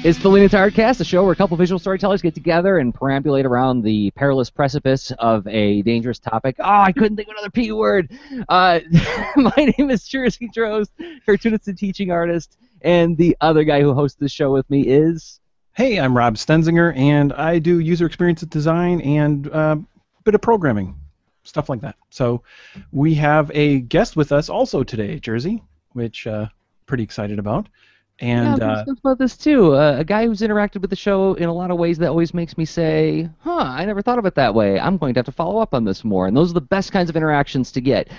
It's the LIA Cast, a show where a couple visual storytellers get together and perambulate around the perilous precipice of a dangerous topic. Oh, I couldn't think of another P word. My name is Jersey Drost, cartoonist and teaching artist, and the other guy who hosts this show with me is... Hey, I'm Rob Stenzinger, and I do user experience design and a bit of programming, stuff like that. So we have a guest with us also today, Jersey, which pretty excited about. And yeah, I'm excited about this too. A guy who's interacted with the show in a lot of ways that always makes me say, I never thought of it that way. I'm going to have to follow up on this more. And those are the best kinds of interactions to get.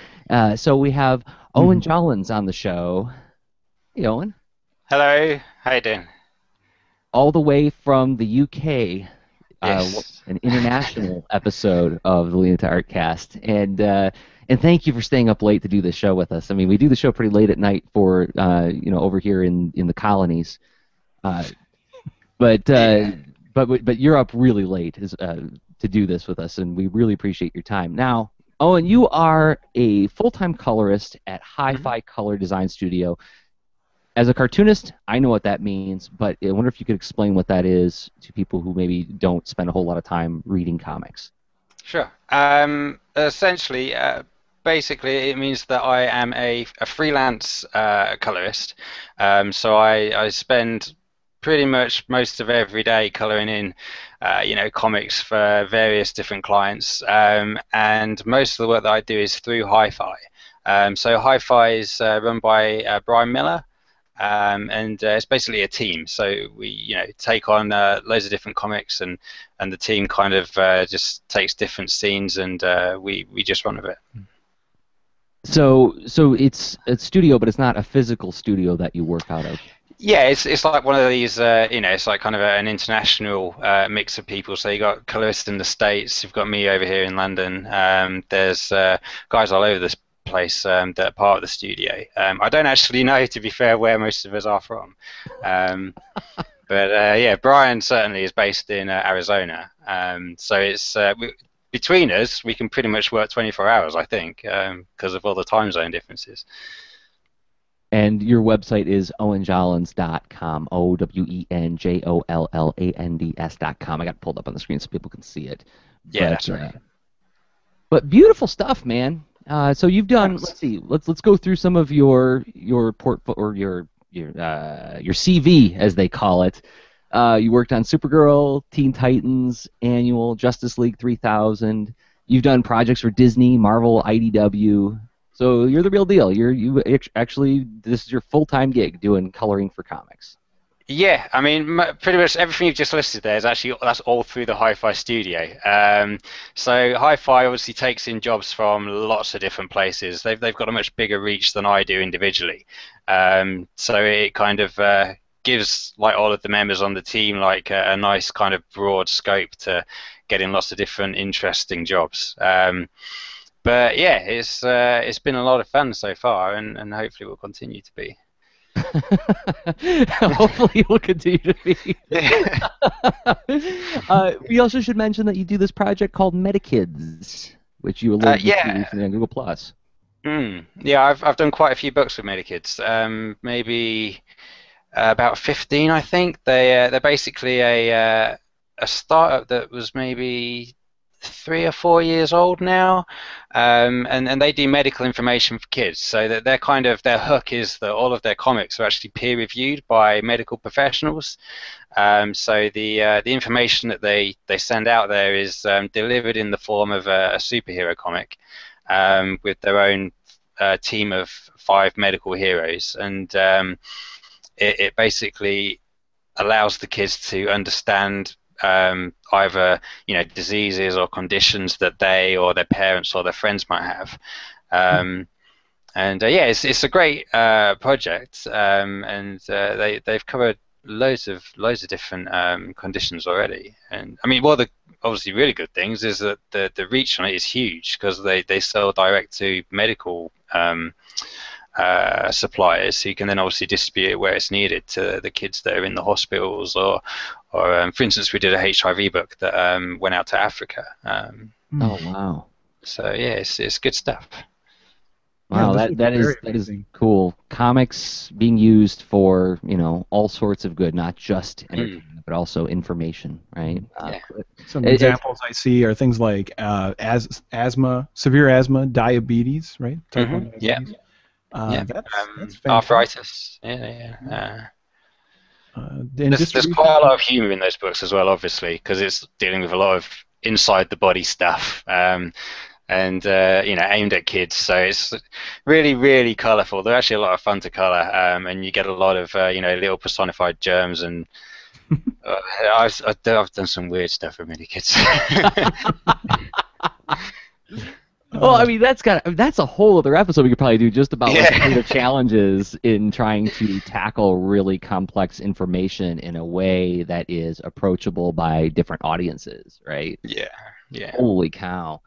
So we have Owen Jollins on the show. Hey, Owen. Hello. How you doing? All the way from the UK. Yes. An international episode of the LIA Cast. And thank you for staying up late to do this show with us. I mean, we do the show pretty late at night for over here in the colonies, but you're up really late to do this with us, and we really appreciate your time. Now, Owen, you are a full-time colorist at Hi-Fi Color Design Studio. As a cartoonist, I know what that means, but I wonder if you could explain what that is to people who maybe don't spend a whole lot of time reading comics. Sure. Essentially, basically, it means that I am a freelance colorist. So I spend pretty much most of every day coloring in, comics for various different clients. And most of the work that I do is through Hi-Fi. So Hi-Fi is run by Brian Miller. And it's basically a team, so we take on loads of different comics, and the team kind of just takes different scenes, and we just run with it. So it's a studio, but it's not a physical studio that you work out of. Yeah, it's like one of these, it's like kind of an international mix of people. So you got colorists in the States, you've got me over here in London. There's guys all over this place that are part of the studio. I don't actually know, to be fair, where most of us are from. But Brian certainly is based in Arizona. So it's between us, we can pretty much work 24 hours, I think, because of all the time zone differences. And your website is owenjollins.com, OWENJOLLANDS.com. I got it pulled up on the screen so people can see it. Yeah, that's right. But beautiful stuff, man. So you've done. Let's see. Let's go through some of your your CV, as they call it. You worked on Supergirl, Teen Titans, Annual, Justice League 3000. You've done projects for Disney, Marvel, IDW. So you're the real deal. Actually, this is your full-time gig doing coloring for comics. Yeah, I mean, pretty much everything you've just listed there is actually, that's all through the Hi-Fi studio. So Hi-Fi obviously takes in jobs from lots of different places. They've got a much bigger reach than I do individually. So it kind of gives like all of the members on the team like a nice kind of broad scope to get in lots of different interesting jobs. But yeah, it's been a lot of fun so far, and hopefully will continue to be. Hopefully it will continue to be. We also should mention that you do this project called MetaKids, which you alluded to recently on Google+. Yeah, I've done quite a few books with MetaKids. Maybe about 15, I think. They're basically a startup that was maybe 3 or 4 years old now, and they do medical information for kids. So that their hook is that all of their comics are actually peer reviewed by medical professionals. So the information that they send out there is delivered in the form of a superhero comic with their own team of 5 medical heroes, and it basically allows the kids to understand either diseases or conditions that they or their parents or their friends might have, it's a great project, and they've covered loads of different conditions already. And I mean, one of the obviously really good things is that the reach on it is huge, because they sell direct to medical suppliers, so you can then obviously distribute it where it's needed to the kids that are in the hospitals, or for instance, we did a HIV book that went out to Africa. Oh wow! So yeah, it's good stuff. Yeah, Wow, this that would be that is very that is amazing. cool. Comics being used for, all sorts of good, not just Mm, entertainment, but also information, right? yeah. Some It, it, examples I see are things like asthma, severe asthma, diabetes, right? Type 1 Yeah. diabetes. Yeah. That's fantastic. Arthritis. Yeah. Yeah. Yeah. And There's quite distribution. a lot of humor in those books as well, obviously, because it's dealing with a lot of inside the body stuff, and aimed at kids. So it's really, really colourful. They're actually a lot of fun to colour, and you get a lot of little personified germs. And uh, I've done some weird stuff with mini kids. well, I Uh, mean, that's a whole other episode we could probably do just about like the Yeah. creative challenges in trying to tackle really complex information in a way that is approachable by different audiences, right? Yeah. Yeah. Holy cow.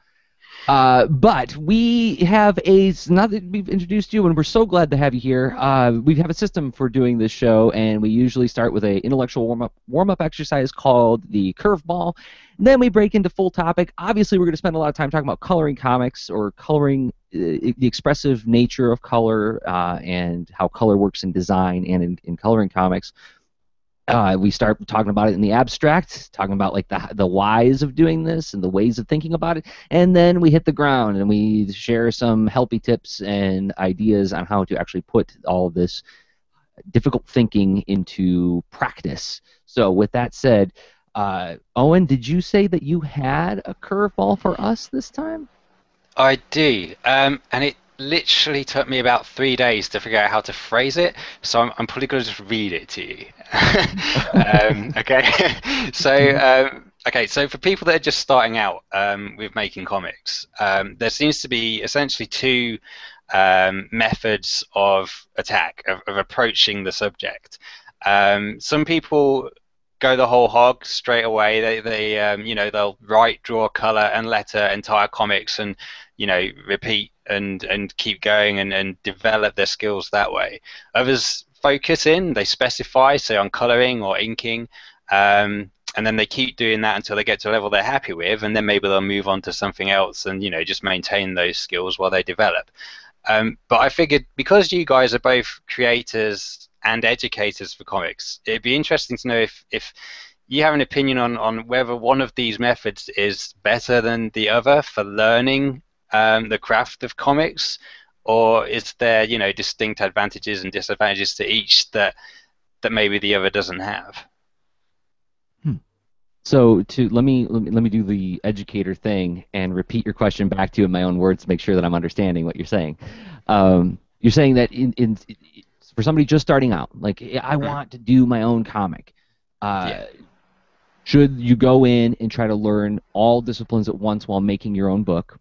But we have now that we've introduced you, and we're so glad to have you here. We have a system for doing this show, and we usually start with a intellectual warm up exercise called the curveball. Then we break into full topic. Obviously, we're going to spend a lot of time talking about coloring comics or coloring the expressive nature of color and how color works in design and in coloring comics. We start talking about it in the abstract, talking about like the whys of doing this and the ways of thinking about it, and then we hit the ground and we share some helpy tips and ideas on how to actually put all of this difficult thinking into practice. So with that said, Owen, did you say that you had a curveball for us this time? I do, and it literally took me about 3 days to figure out how to phrase it. So I'm probably going to just read it to you. Okay. So for people that are just starting out with making comics, there seems to be essentially two methods of attack of approaching the subject. Some people go the whole hog straight away. They'll write, draw, color, and letter entire comics, and repeat and keep going and develop their skills that way. Others focus in, they specify, say on coloring or inking, and then they keep doing that until they get to a level they're happy with, and then maybe they'll move on to something else and just maintain those skills while they develop. But I figured because you guys are both creators and educators for comics, it'd be interesting to know if you have an opinion on whether one of these methods is better than the other for learning the craft of comics, or is there distinct advantages and disadvantages to each that maybe the other doesn't have? So let me do the educator thing and repeat your question back to you in my own words to make sure that I'm understanding what you're saying. You're saying that for somebody just starting out, like I want to do my own comic, Yeah. should you go in and try to learn all disciplines at once while making your own book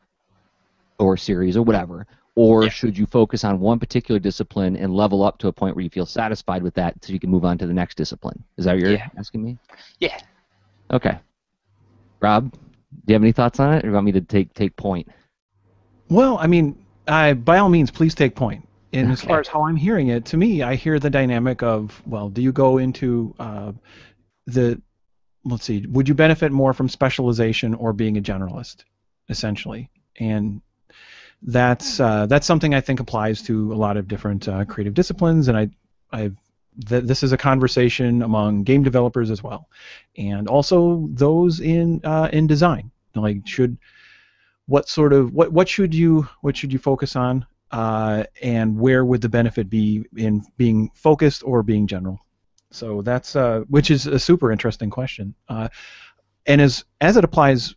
or series or whatever? Or Yeah. should you focus on one particular discipline and level up to a point where you feel satisfied with that so you can move on to the next discipline? Is that what you're Yeah. asking me? Yeah. Okay. Rob, do you have any thoughts on it, or do you want me to take point? Well, I mean, by all means, please take point. And as far Okay. as how I'm hearing it, to me, I hear the dynamic of, well, do you go into let's see, would you benefit more from specialization or being a generalist, essentially? And that's something I think applies to a lot of different creative disciplines, and this is a conversation among game developers as well, and also those in design. Like, what should you focus on, and where would the benefit be in being focused or being general? So that's which is a super interesting question, and as it applies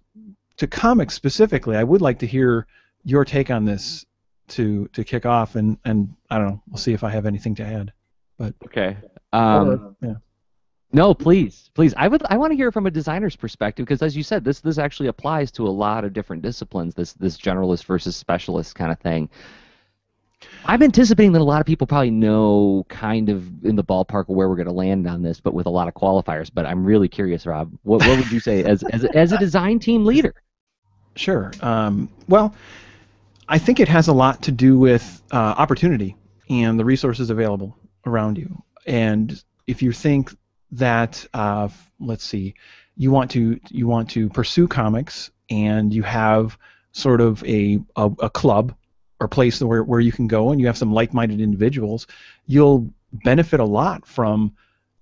to comics specifically, I would like to hear your take on this to kick off, and I don't know, we'll see if I have anything to add. But Okay. yeah. No, please, please. I want to hear from a designer's perspective because, as you said, this actually applies to a lot of different disciplines. This generalist versus specialist kind of thing. I'm anticipating that a lot of people probably know kind of in the ballpark of where we're going to land on this, but with a lot of qualifiers. But I'm really curious, Rob. What would you say as a design team leader? Sure. Well, I think it has a lot to do with opportunity and the resources available around you. And if you think that, let's see, you want to pursue comics and you have sort of a club or place where you can go and you have some like-minded individuals, you'll benefit a lot from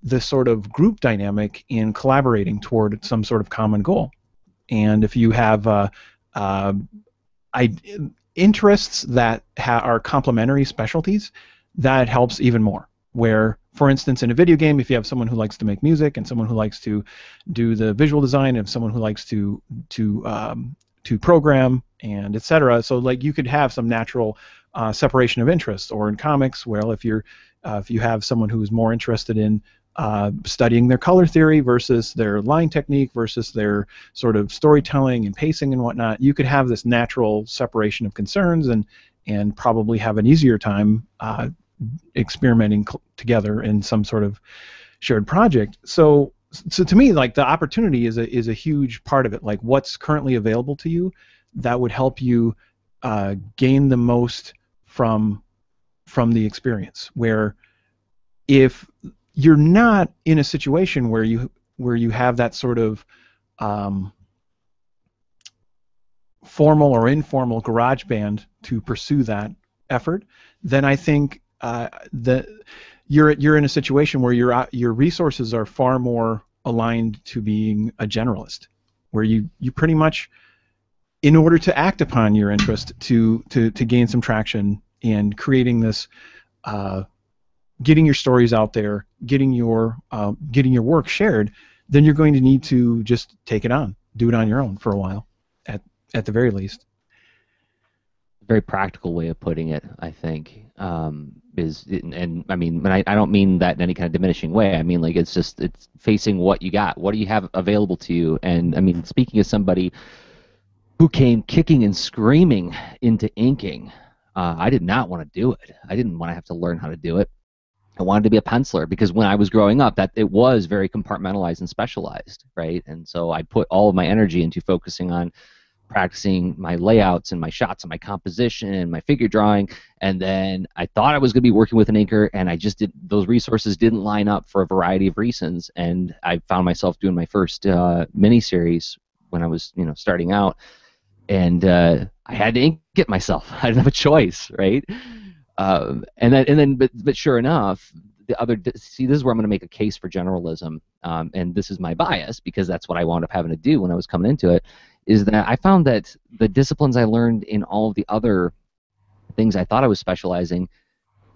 this sort of group dynamic in collaborating toward some sort of common goal. And if you have interests that are complementary specialties, that helps even more. Where, for instance, in a video game, if you have someone who likes to make music and someone who likes to do the visual design and someone who likes to program and etc. So like you could have some natural separation of interests. Or in comics, well, if you have someone who is more interested in studying their color theory versus their line technique versus their sort of storytelling and pacing and whatnot, you could have this natural separation of concerns and probably have an easier time experimenting together in some sort of shared project. So to me, like, the opportunity is a huge part of it. Like, what's currently available to you that would help you gain the most from the experience. Where if you're not in a situation where you have that sort of formal or informal garage band to pursue that effort, then I think that you're in a situation where your resources are far more aligned to being a generalist, where you pretty much, in order to act upon your interest to gain some traction in creating this, getting your stories out there, getting your work shared, then you're going to need to just take it on, do it on your own for a while, at the very least. Very practical way of putting it, I think, and I mean, I don't mean that in any kind of diminishing way. I mean, like, it's facing what you got. What do you have available to you? And I mean, speaking as somebody who came kicking and screaming into inking, I did not want to do it. I didn't want to have to learn how to do it. I wanted to be a penciler, because when I was growing up, that it was very compartmentalized and specialized, right? And so I put all of my energy into focusing on practicing my layouts and my shots and my composition and my figure drawing, and then I thought I was going to be working with an inker, and those resources didn't line up for a variety of reasons, and I found myself doing my first miniseries when I was starting out, and I had to ink it myself. I didn't have a choice, right? But sure enough, this is where I'm going to make a case for generalism, and this is my bias, because that's what I wound up having to do when I was coming into it, is that I found that the disciplines I learned in all of the other things I thought I was specializing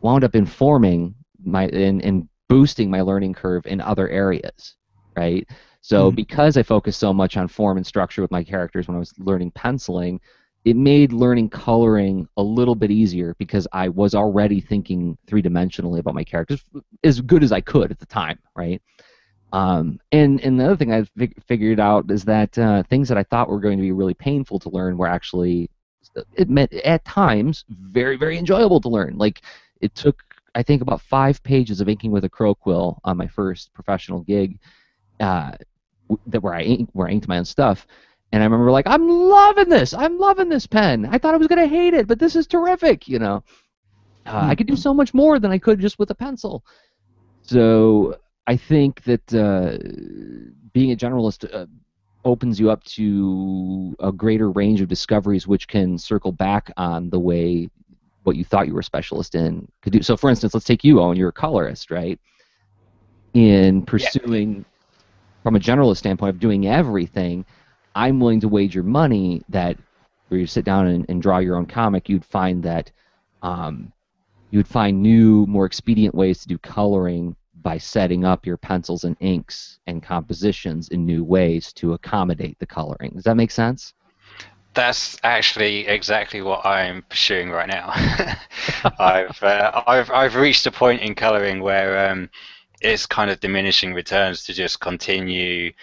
wound up informing and boosting my learning curve in other areas, right? So because I focused so much on form and structure with my characters when I was learning penciling, it made learning coloring a little bit easier, because I was already thinking three-dimensionally about my characters as good as I could at the time, right? And the other thing I figured out is that things that I thought were going to be really painful to learn were actually, at times, very, very enjoyable to learn. Like, it took, I think, about 5 pages of inking with a crow quill on my first professional gig, where I inked my own stuff. And I remember, like, I'm loving this pen. I thought I was going to hate it, but this is terrific, I could do so much more than I could just with a pencil. So I think that being a generalist opens you up to a greater range of discoveries, which can circle back on the way what you thought you were a specialist in could do. So, for instance, let's take you, Owen. You're a colorist, right? In pursuing, from a generalist standpoint of doing everything, I'm willing to wager money that where you sit down and draw your own comic, you'd find that you'd find new, more expedient ways to do coloring by setting up your pencils and inks and compositions in new ways to accommodate the coloring. Does that make sense? That's actually exactly what I'm pursuing right now. I've reached a point in coloring where it's kind of diminishing returns to just continue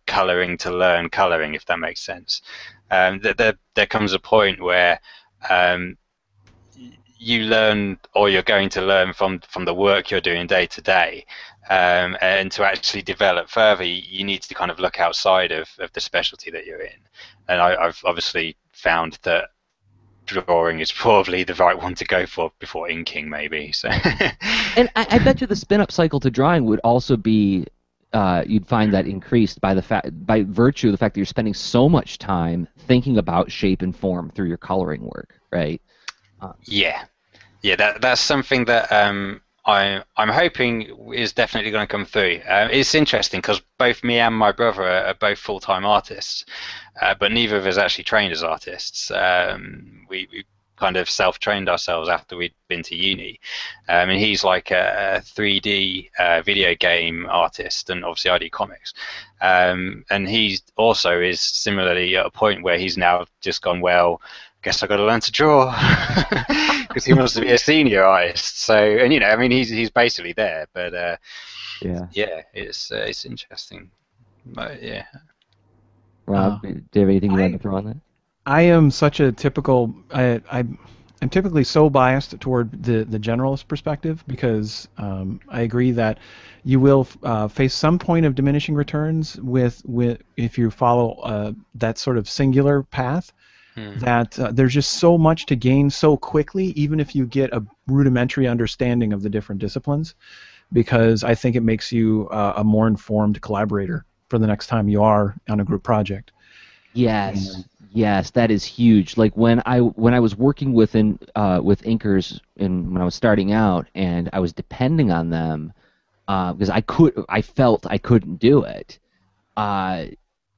coloring to learn coloring, if that makes sense. There comes a point where you learn, or you're going to learn from the work you're doing day to day, and to actually develop further, you need to kind of look outside of the specialty that you're in. And I've obviously found that drawing is probably the right one to go for before inking, maybe. So. And I bet you the spin-up cycle to drawing would also be you'd find that increased by by virtue of the fact that you're spending so much time thinking about shape and form through your coloring work, right? Yeah, yeah, that's something that I'm hoping is definitely going to come through. It's interesting because both me and my brother are both full-time artists, but neither of us actually trained as artists. We kind of self-trained ourselves after we'd been to uni. And he's like a 3D video game artist, and obviously I do comics. And he also is similarly at a point where he's now just gone, well, guess I got to learn to draw because he wants to be a senior artist. So, and I mean, he's basically there. But yeah, it's interesting. But yeah. Rob, do you have anything you want to throw on that? I am such a typical. I'm typically so biased toward the generalist perspective because I agree that you will face some point of diminishing returns with if you follow that sort of singular path. That there's just so much to gain so quickly, even if you get a rudimentary understanding of the different disciplines, because I think it makes you a more informed collaborator for the next time you are on a group project. Yes, yes, that is huge. Like when I was working with inkers when I was starting out, and I was depending on them because I felt I couldn't do it.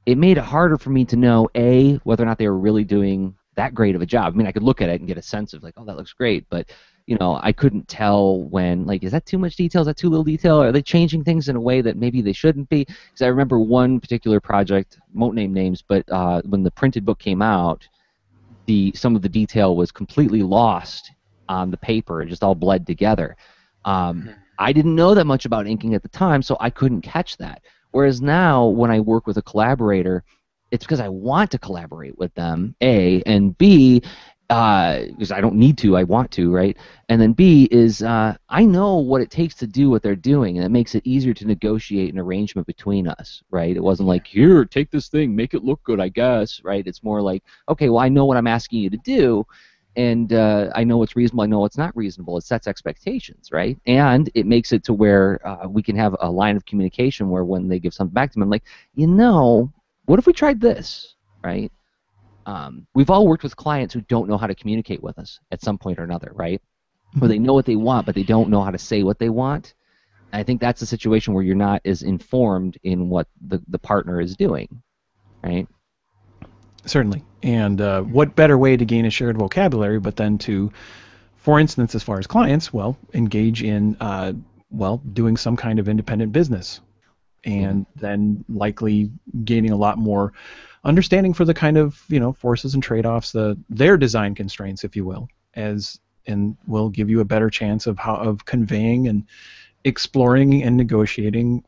It made it harder for me to know whether or not they were really doing that great of a job. I mean, I could look at it and get a sense of like, oh, that looks great, but I couldn't tell when, like, is that too much detail? Is that too little detail? Are they changing things in a way that maybe they shouldn't be? Because I remember one particular project, won't name names, but when the printed book came out, some of the detail was completely lost on the paper. It just all bled together. I didn't know that much about inking at the time, so I couldn't catch that. Whereas now, when I work with a collaborator, it's because I want to collaborate with them, A, and B, because I don't need to, I want to, right? And then B is I know what it takes to do what they're doing, and it makes it easier to negotiate an arrangement between us, right? It wasn't like, here, take this thing, make it look good, I guess, right? It's more like, okay, well, I know what I'm asking you to do, and I know what's reasonable, I know what's not reasonable. It sets expectations, right? And it makes it to where we can have a line of communication where when they give something back to me, I'm like, what if we tried this, right? We've all worked with clients who don't know how to communicate with us at some point or another, right? Where they know what they want, but they don't know how to say what they want. And I think that's a situation where you're not as informed in what the partner is doing, right? Certainly. And what better way to gain a shared vocabulary but then to, for instance, as far as clients, well, engage in, doing some kind of independent business, and then likely gaining a lot more understanding for the kind of forces and trade-offs, their design constraints, if you will, and will give you a better chance of conveying and exploring and negotiating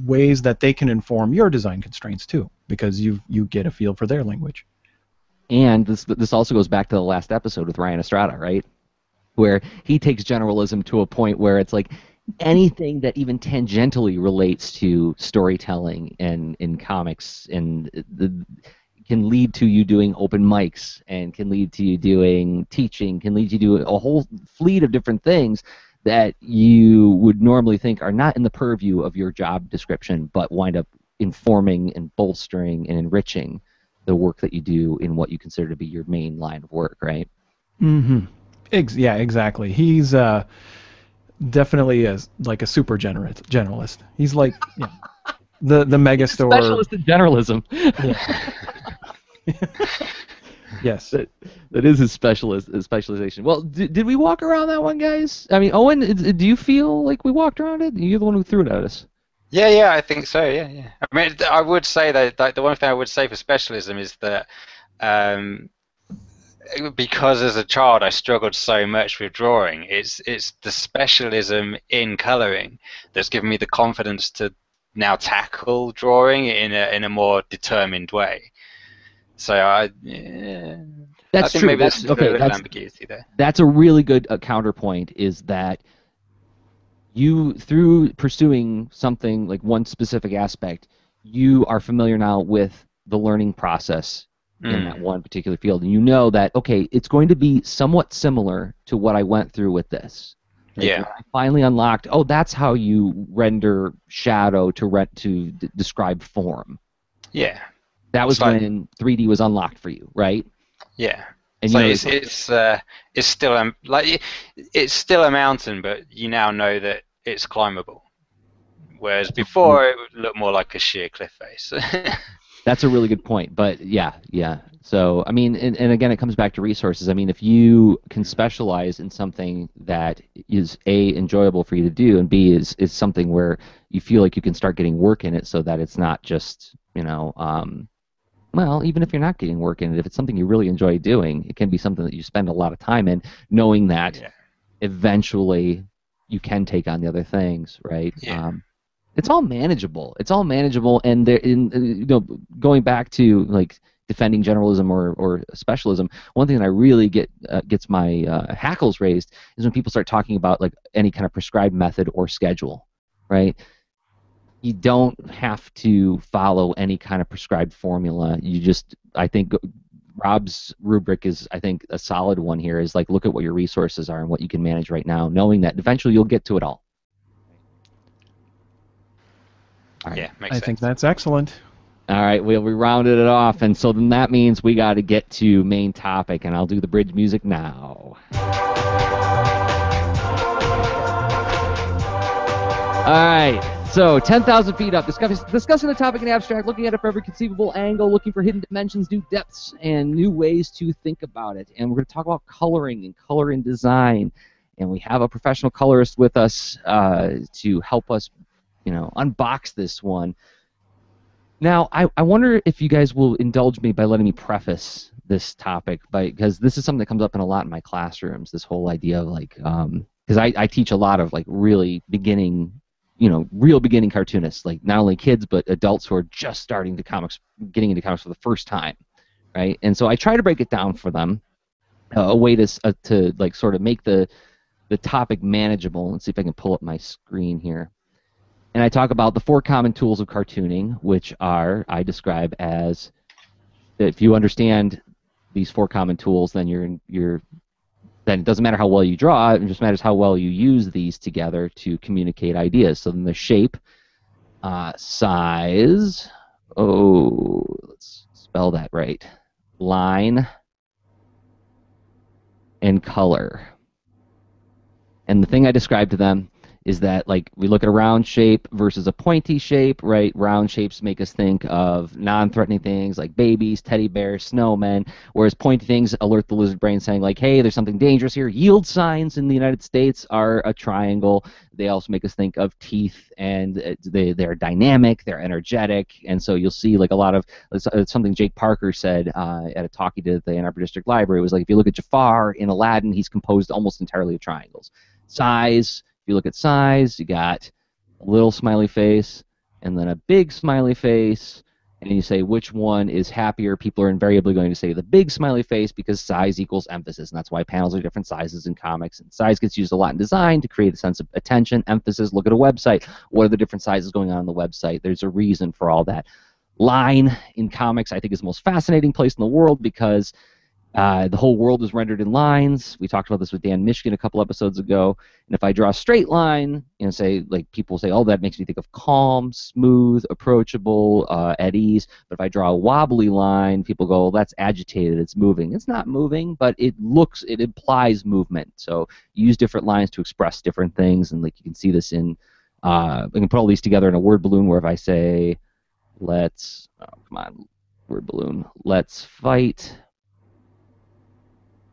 ways that they can inform your design constraints too, because you get a feel for their language. And this also goes back to the last episode with Ryan Estrada, right? Where he takes generalism to a point where it's like anything that even tangentially relates to storytelling and in comics and can lead to you doing open mics, and can lead to you doing teaching, can lead you to do a whole fleet of different things that you would normally think are not in the purview of your job description, but wind up informing and bolstering and enriching the work that you do in what you consider to be your main line of work, right? Mm-hmm. Yeah, exactly. He's definitely like a super generalist. He's like the mega store specialist in generalism. Yeah. Yes, that is his specialization. Well, did we walk around that one, guys? I mean, Owen, do you feel like we walked around it? You're the one who threw it at us. Yeah, I think so. Yeah. I mean, I would say that the one thing I would say for specialism is that because as a child I struggled so much with drawing, it's the specialism in coloring that's given me the confidence to now tackle drawing in a more determined way. So that's think true. maybe That's there's a little ambiguity there. That's a really good counterpoint. Is that you, through pursuing something like one specific aspect, you are familiar now with the learning process in that one particular field, and you know that, okay, it's going to be somewhat similar to what I went through with this. Like Yeah. when I finally unlocked, oh, that's how you render shadow to describe form. Yeah. That was It's like, when 3D was unlocked for you, right? yeah. And It's you like know, it's still it's still a mountain, but you now know that it's climbable. Whereas that's a really, before it would look more like a sheer cliff face. that's a really good point. But yeah. So I mean, and again, it comes back to resources. I mean, if you can specialize in something that is A, enjoyable for you to do, and B, is something where you feel like you can start getting work in it, so that it's not just well, even if you're not getting work in it, if it's something you really enjoy doing, it can be something that you spend a lot of time in, knowing that Yeah. eventually you can take on the other things, right? Yeah. It's all manageable. It's all manageable, and there, going back to like defending generalism or specialism, one thing that I really gets my hackles raised is when people start talking about like any kind of prescribed method or schedule, right? You don't have to follow any kind of prescribed formula. You just, I think Rob's rubric is, I think, a solid one here, is like look at what your resources are and what you can manage right now, knowing that eventually you'll get to it all. All right. Yeah, makes I sense. think that's excellent. All right, we rounded it off, and so then that means we got to get to main topic, and I'll do the bridge music now. All right, so 10,000 feet up, discussing the topic in abstract, looking at it from every conceivable angle, looking for hidden dimensions, new depths, and new ways to think about it. And we're going to talk about coloring and color and design, and we have a professional colorist with us to help us, unbox this one. Now, I wonder if you guys will indulge me by letting me preface this topic, because this is something that comes up in a lot in my classrooms, this whole idea of like, because I teach a lot of like really beginning, real beginning cartoonists, like not only kids, but adults who are just starting to getting into comics for the first time, right? And so I try to break it down for them, a way to like sort of make the topic manageable. Let's see if I can pull up my screen here. And I talk about the 4 common tools of cartooning, which I describe as, if you understand these 4 common tools, then then it doesn't matter how well you draw, it just matters how well you use these together to communicate ideas. So then the shape, size, let's spell that right, line, and color. And the thing I describe to them is that, like, we look at a round shape versus a pointy shape, right? Round shapes make us think of non-threatening things like babies, teddy bears, snowmen, whereas pointy things alert the lizard brain saying, like, hey, there's something dangerous here. Yield signs in the United States are a triangle. They also make us think of teeth, and they're dynamic, they're energetic, and so you'll see, like, a lot of something Jake Parker said at a talk he did at the Ann Arbor District Library. It was like, if you look at Jafar in Aladdin, he's composed almost entirely of triangles. Size, if you look at size, you got a little smiley face and then a big smiley face, and you say which one is happier. People are invariably going to say the big smiley face because size equals emphasis, and that's why panels are different sizes in comics. And size gets used a lot in design to create a sense of attention, emphasis. Look at a website. What are the different sizes going on the website? There's a reason for all that. Line in comics, I think, is the most fascinating place in the world because the whole world is rendered in lines. We talked about this with Dan Mishkin a couple episodes ago. And if I draw a straight line, say, like, people say, oh, that makes me think of calm, smooth, approachable, at ease. But if I draw a wobbly line, people go, well, that's agitated, it's moving. It's not moving, but it implies movement. So you use different lines to express different things. And like you can see this in, we can put all these together in a word balloon where if I say, let's fight.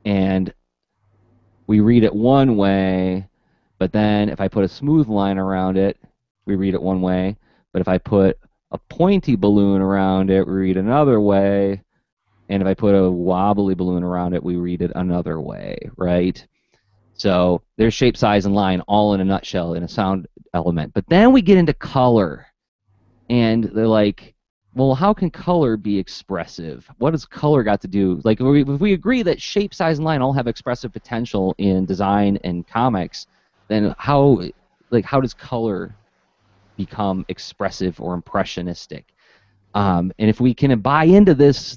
And we read it one way, but then if I put a smooth line around it, we read it one way. But if I put a pointy balloon around it, we read another way. And if I put a wobbly balloon around it, we read it another way, right? So there's shape, size, and line all in a nutshell in a sound element. But then we get into color. And they're like, well, how can color be expressive? What does color got to do? Like, if we agree that shape, size, and line all have expressive potential in design and comics, then how does color become expressive or impressionistic? And if we can buy into this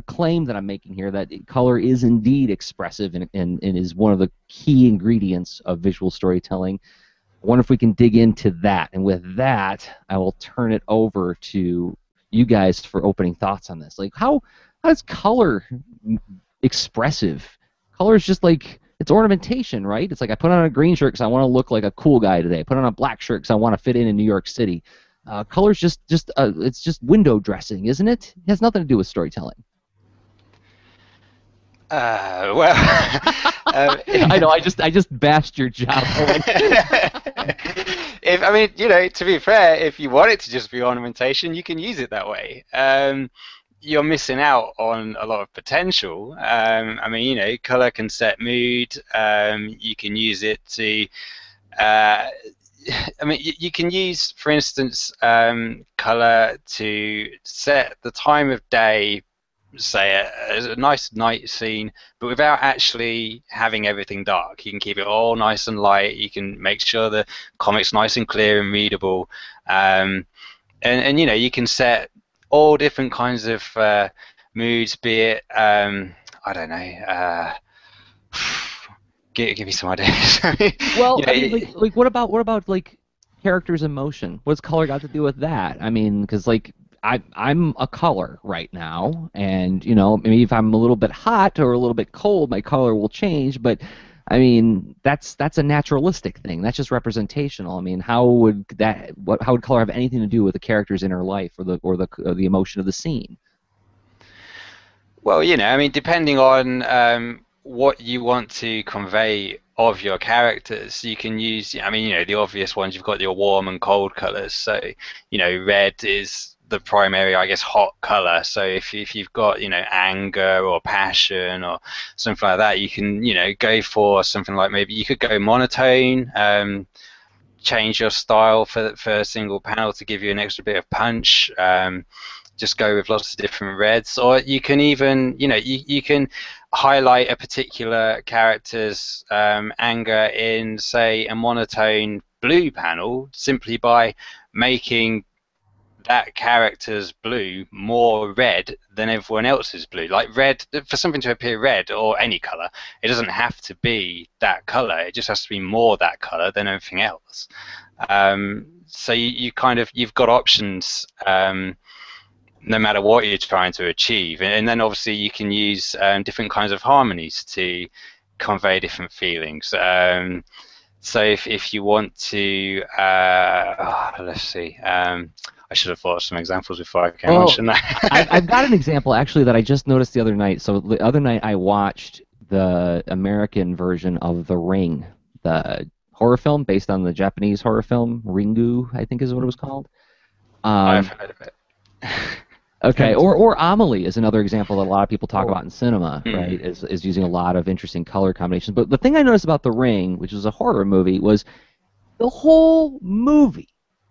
claim that I'm making here, that color is indeed expressive and is one of the key ingredients of visual storytelling, I wonder if we can dig into that. And with that, I will turn it over to you guys for opening thoughts on this. Like, how is color expressive? Color is just like, it's ornamentation, right? It's like I put on a green shirt because I want to look like a cool guy today. I put on a black shirt because I want to fit in New York City. Color's just it's just window dressing, isn't it? It has nothing to do with storytelling. Well, I know. I just bashed your job. I mean, you know, to be fair, if you want it to just be ornamentation, you can use it that way. You're missing out on a lot of potential. I mean, you know, color can set mood. You can use it to. I mean, you can use, for instance, color to set the time of day, say a nice night scene, but without actually having everything dark. You can keep it all nice and light. You can make sure the comic's nice and clear and readable, and you know, you can set all different kinds of moods. Be it I don't know. Give me some ideas. Well, You know, I mean, like what about like characters' emotion? What's color got to do with that? I mean, because like I'm a color right now, and you know, maybe if I'm a little bit hot or a little bit cold, my color will change. But I mean, that's a naturalistic thing. That's just representational. I mean, how would color have anything to do with the character's inner life or the emotion of the scene? well, you know, I mean, depending on what you want to convey of your characters, you can use, I mean, you know, the obvious ones, you've got your warm and cold colors. So, you know, red is the primary, I guess, hot color. So if you've got, you know, anger or passion or something like that, you can, you know, go for something like, maybe you could go monotone, change your style for a single panel to give you an extra bit of punch. Just go with lots of different reds, or you can even, you know, you can highlight a particular character's anger in, say, a monotone blue panel simply by making that character's blue more red than everyone else's blue. Like red, for something to appear red or any color, it doesn't have to be that color. It just has to be more that color than everything else. So you kind of, you've got options. No matter what you're trying to achieve, and then obviously you can use different kinds of harmonies to convey different feelings. So if you want to, let's see, I should have thought of some examples before I came on, shouldn't I? I've got an example actually that I just noticed the other night. So the other night I watched the American version of The Ring, the horror film based on the Japanese horror film Ringu, I think is what it was called. I've heard of it. Okay, or Amelie is another example that a lot of people talk about in cinema, Mm. right? Is using a lot of interesting color combinations. But the thing I noticed about The Ring, which was a horror movie, was the whole movie,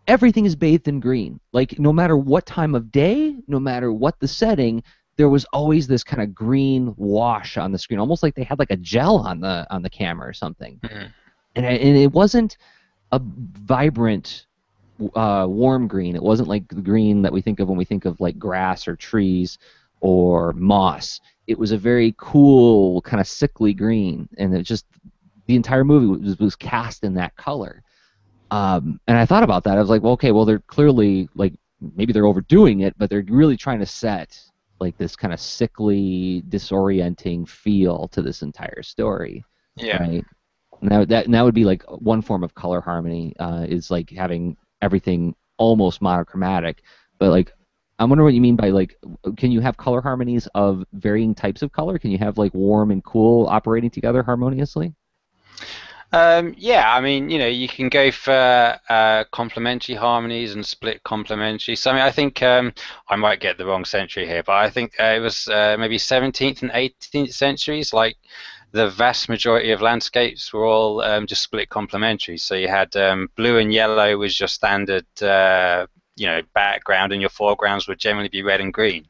everything is bathed in green. Like no matter what time of day, no matter what the setting, there was always this kind of green wash on the screen, almost like they had like a gel on the camera or something. Mm. And it wasn't a vibrant warm green. It wasn't like the green that we think of when we think of like grass or trees or moss. It was a very cool, kind of sickly green, and it just the entire movie was cast in that color. And I thought about that. I was like, well, okay, well, they're clearly like maybe they're overdoing it, but they're really trying to set like this kind of sickly, disorienting feel to this entire story. Yeah. Right. Now that would be like one form of color harmony is like having everything almost monochromatic, but like I'm wondering what you mean by like, can you have color harmonies of varying types of color? Can you have like warm and cool operating together harmoniously? Yeah, I mean, you know, you can go for complementary harmonies and split complementary. So I mean, I think I might get the wrong century here, but I think it was maybe 17th and 18th centuries. Like the vast majority of landscapes were all just split complementary. So you had blue and yellow was your standard, you know, background, and your foregrounds would generally be red and green.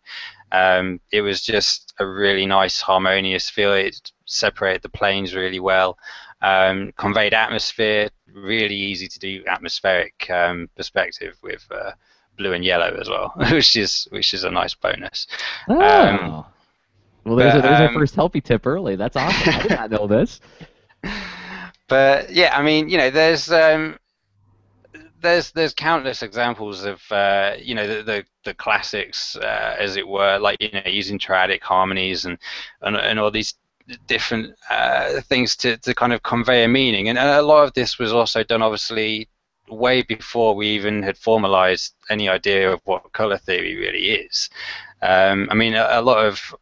It was just a really nice harmonious feel. It separated the planes really well. Conveyed atmosphere, really easy to do atmospheric perspective with blue and yellow as well, which is a nice bonus. Oh. Well, there's our But first healthy tip early. That's awesome. I did not know this. but yeah, I mean, there's countless examples of the classics, as it were, like using triadic harmonies and all these different things to kind of convey a meaning, and a lot of this was also done obviously way before we even had formalized any idea of what color theory really is. I mean, a lot of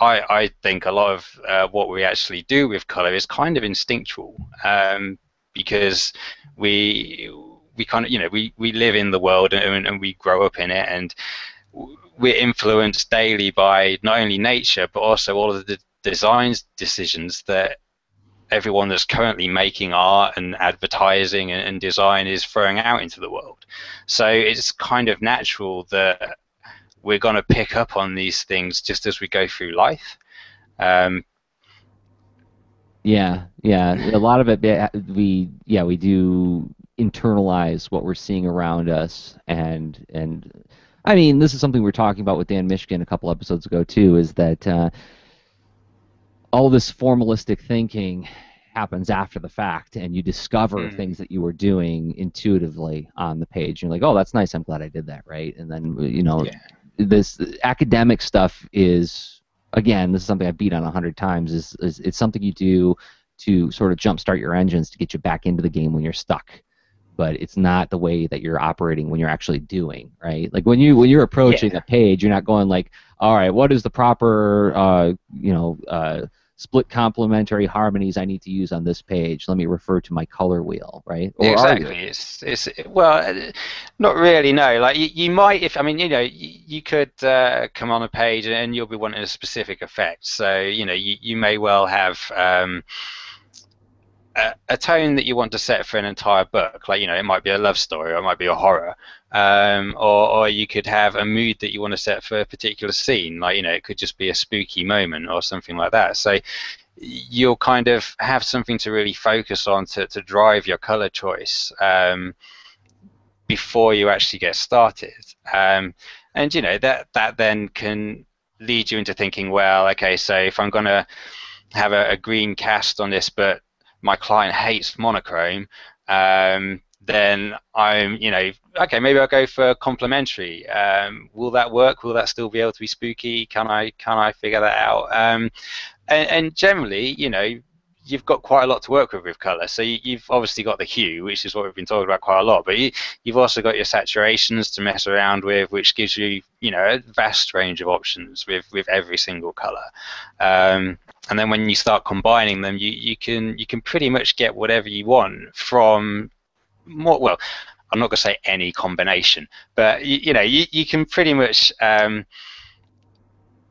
I think a lot of what we actually do with color is kind of instinctual, because we kind of we live in the world, and we grow up in it, and we're influenced daily by not only nature but also all of the design decisions that everyone that's currently making art and advertising and design is throwing out into the world. So it's kind of natural that we're going to pick up on these things just as we go through life. Yeah. A lot of it, we do internalize what we're seeing around us, and I mean, this is something we were talking about with Dan Mishkin a couple episodes ago too. Is that all this formalistic thinking happens after the fact, and you discover things that you were doing intuitively on the page. You're like, oh, that's nice. I'm glad I did that, right? And then this academic stuff is, again, this is something I've beat on 100 times. Is it's something you do to sort of jumpstart your engines to get you back into the game when you're stuck. But it's not the way that you're operating when you're actually doing, right? Like when you're approaching a page, you're not going like, all right, what is the proper split complementary harmonies I need to use on this page? Let me refer to my color wheel, right? Or exactly. It's well, not really. No, like you might, if I mean, you could come on a page and you'll be wanting a specific effect. So you may well have a tone that you want to set for an entire book. Like it might be a love story, or it might be a horror, or you could have a mood that you want to set for a particular scene. Like it could just be a spooky moment or something like that. So you'll kind of have something to really focus on to drive your color choice before you actually get started. And that then can lead you into thinking, well, okay, so if I'm going to have a green cast on this, but my client hates monochrome, then I'm, okay, maybe I'll go for complementary. Will that work? Will that still be able to be spooky? Can I figure that out? And generally, you've got quite a lot to work with color. So you've obviously got the hue, which is what we've been talking about quite a lot, but you've also got your saturations to mess around with, which gives you, a vast range of options with every single color. And then when you start combining them, you can pretty much get whatever you want from more. Well, I'm not going to say any combination, but you can pretty much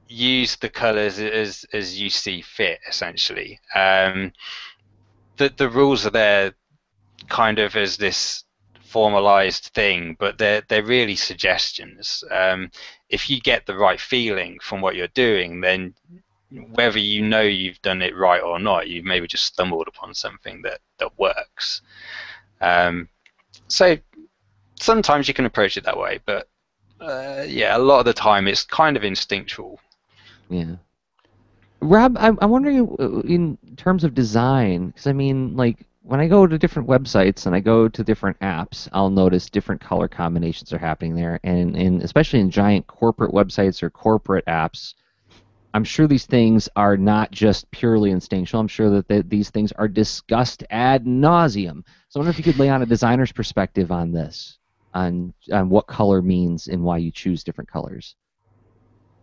use the colors as you see fit, essentially. The rules are there kind of as this formalized thing, but they're really suggestions. If you get the right feeling from what you're doing, then whether you've done it right or not, you've maybe just stumbled upon something that works. So sometimes you can approach it that way, but a lot of the time it's kind of instinctual. Yeah. Rob, I'm wondering in terms of design, because I mean, like when I go to different websites and I go to different apps, I'll notice different color combinations are happening there, and especially in giant corporate websites or corporate apps, I'm sure these things are not just purely instinctual. I'm sure that these things are discussed ad nauseum. So I wonder if you could lay on a designer's perspective on this, on what color means and why you choose different colors.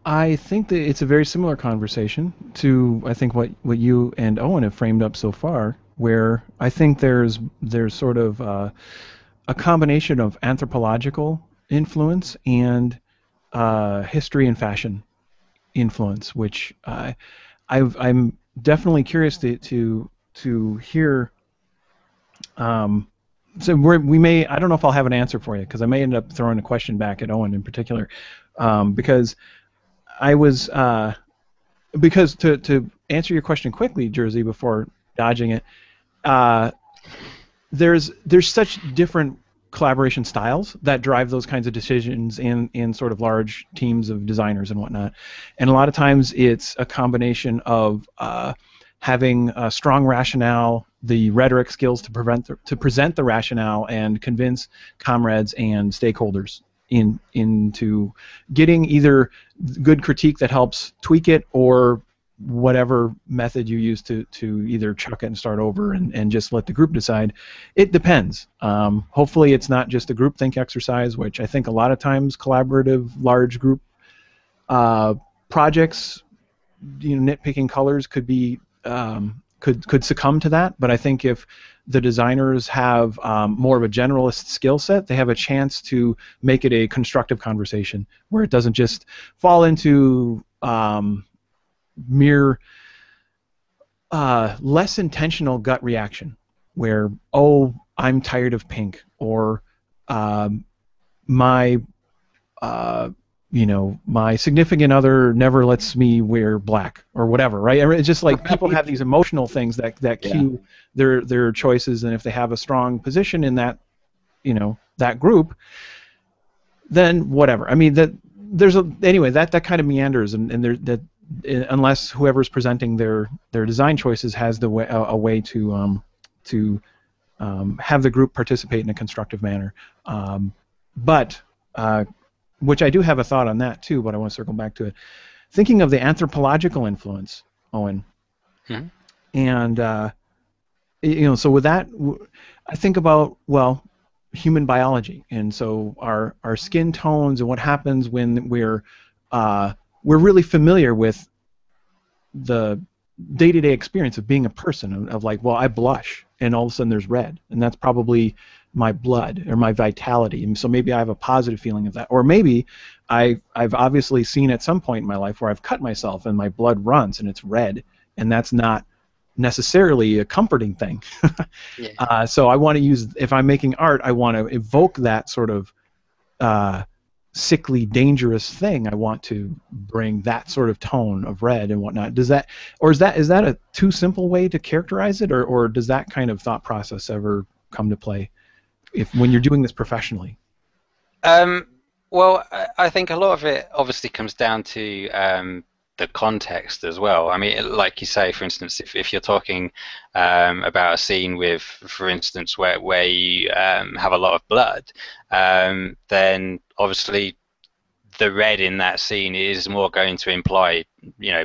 I think that it's a very similar conversation to what you and Owen have framed up so far, where I think there's sort of a combination of anthropological influence and history and fashion influence, which I'm definitely curious to hear. So we may, I don't know if I'll have an answer for you, because I may end up throwing a question back at Owen in particular, because I was because to answer your question quickly, Jersey, before dodging it, there's such different collaboration styles that drive those kinds of decisions in sort of large teams of designers and whatnot. And a lot of times it's a combination of having a strong rationale, the rhetoric skills to present the rationale and convince comrades and stakeholders into getting either good critique that helps tweak it, or whatever method you use to either chuck it and start over and just let the group decide. It depends. Hopefully it's not just a groupthink exercise, which I think a lot of times collaborative large group projects, nitpicking colors could be could succumb to that. But I think if the designers have more of a generalist skill set, they have a chance to make it a constructive conversation where it doesn't just fall into mere less intentional gut reaction where, oh, I'm tired of pink, or my my significant other never lets me wear black, or whatever, right? It's just like people have these emotional things that cue their choices, and if they have a strong position in that that group, then whatever. I mean, that kind of meanders, and unless whoever's presenting their design choices has a way to have the group participate in a constructive manner. But which I do have a thought on that too, but I want to circle back to it. Thinking of the anthropological influence, Owen, and so with that, I think about, well, human biology, and so our skin tones and what happens when we're really familiar with the day-to-day experience of being a person, of like, well, I blush, and all of a sudden there's red, and that's probably my blood or my vitality, and so maybe I have a positive feeling of that. Or maybe I've obviously seen at some point in my life where I've cut myself and my blood runs and it's red, and that's not necessarily a comforting thing. So I want to use, if I'm making art, I want to evoke that sort of sickly, dangerous thing. I want to bring that sort of tone of red and whatnot. Is that a too simple way to characterize it, or does that kind of thought process ever come to play when you're doing this professionally? Well, I think a lot of it obviously comes down to the context as well. I mean, like you say, for instance, if you're talking about a scene with, for instance, where you have a lot of blood, then obviously the red in that scene is more going to imply,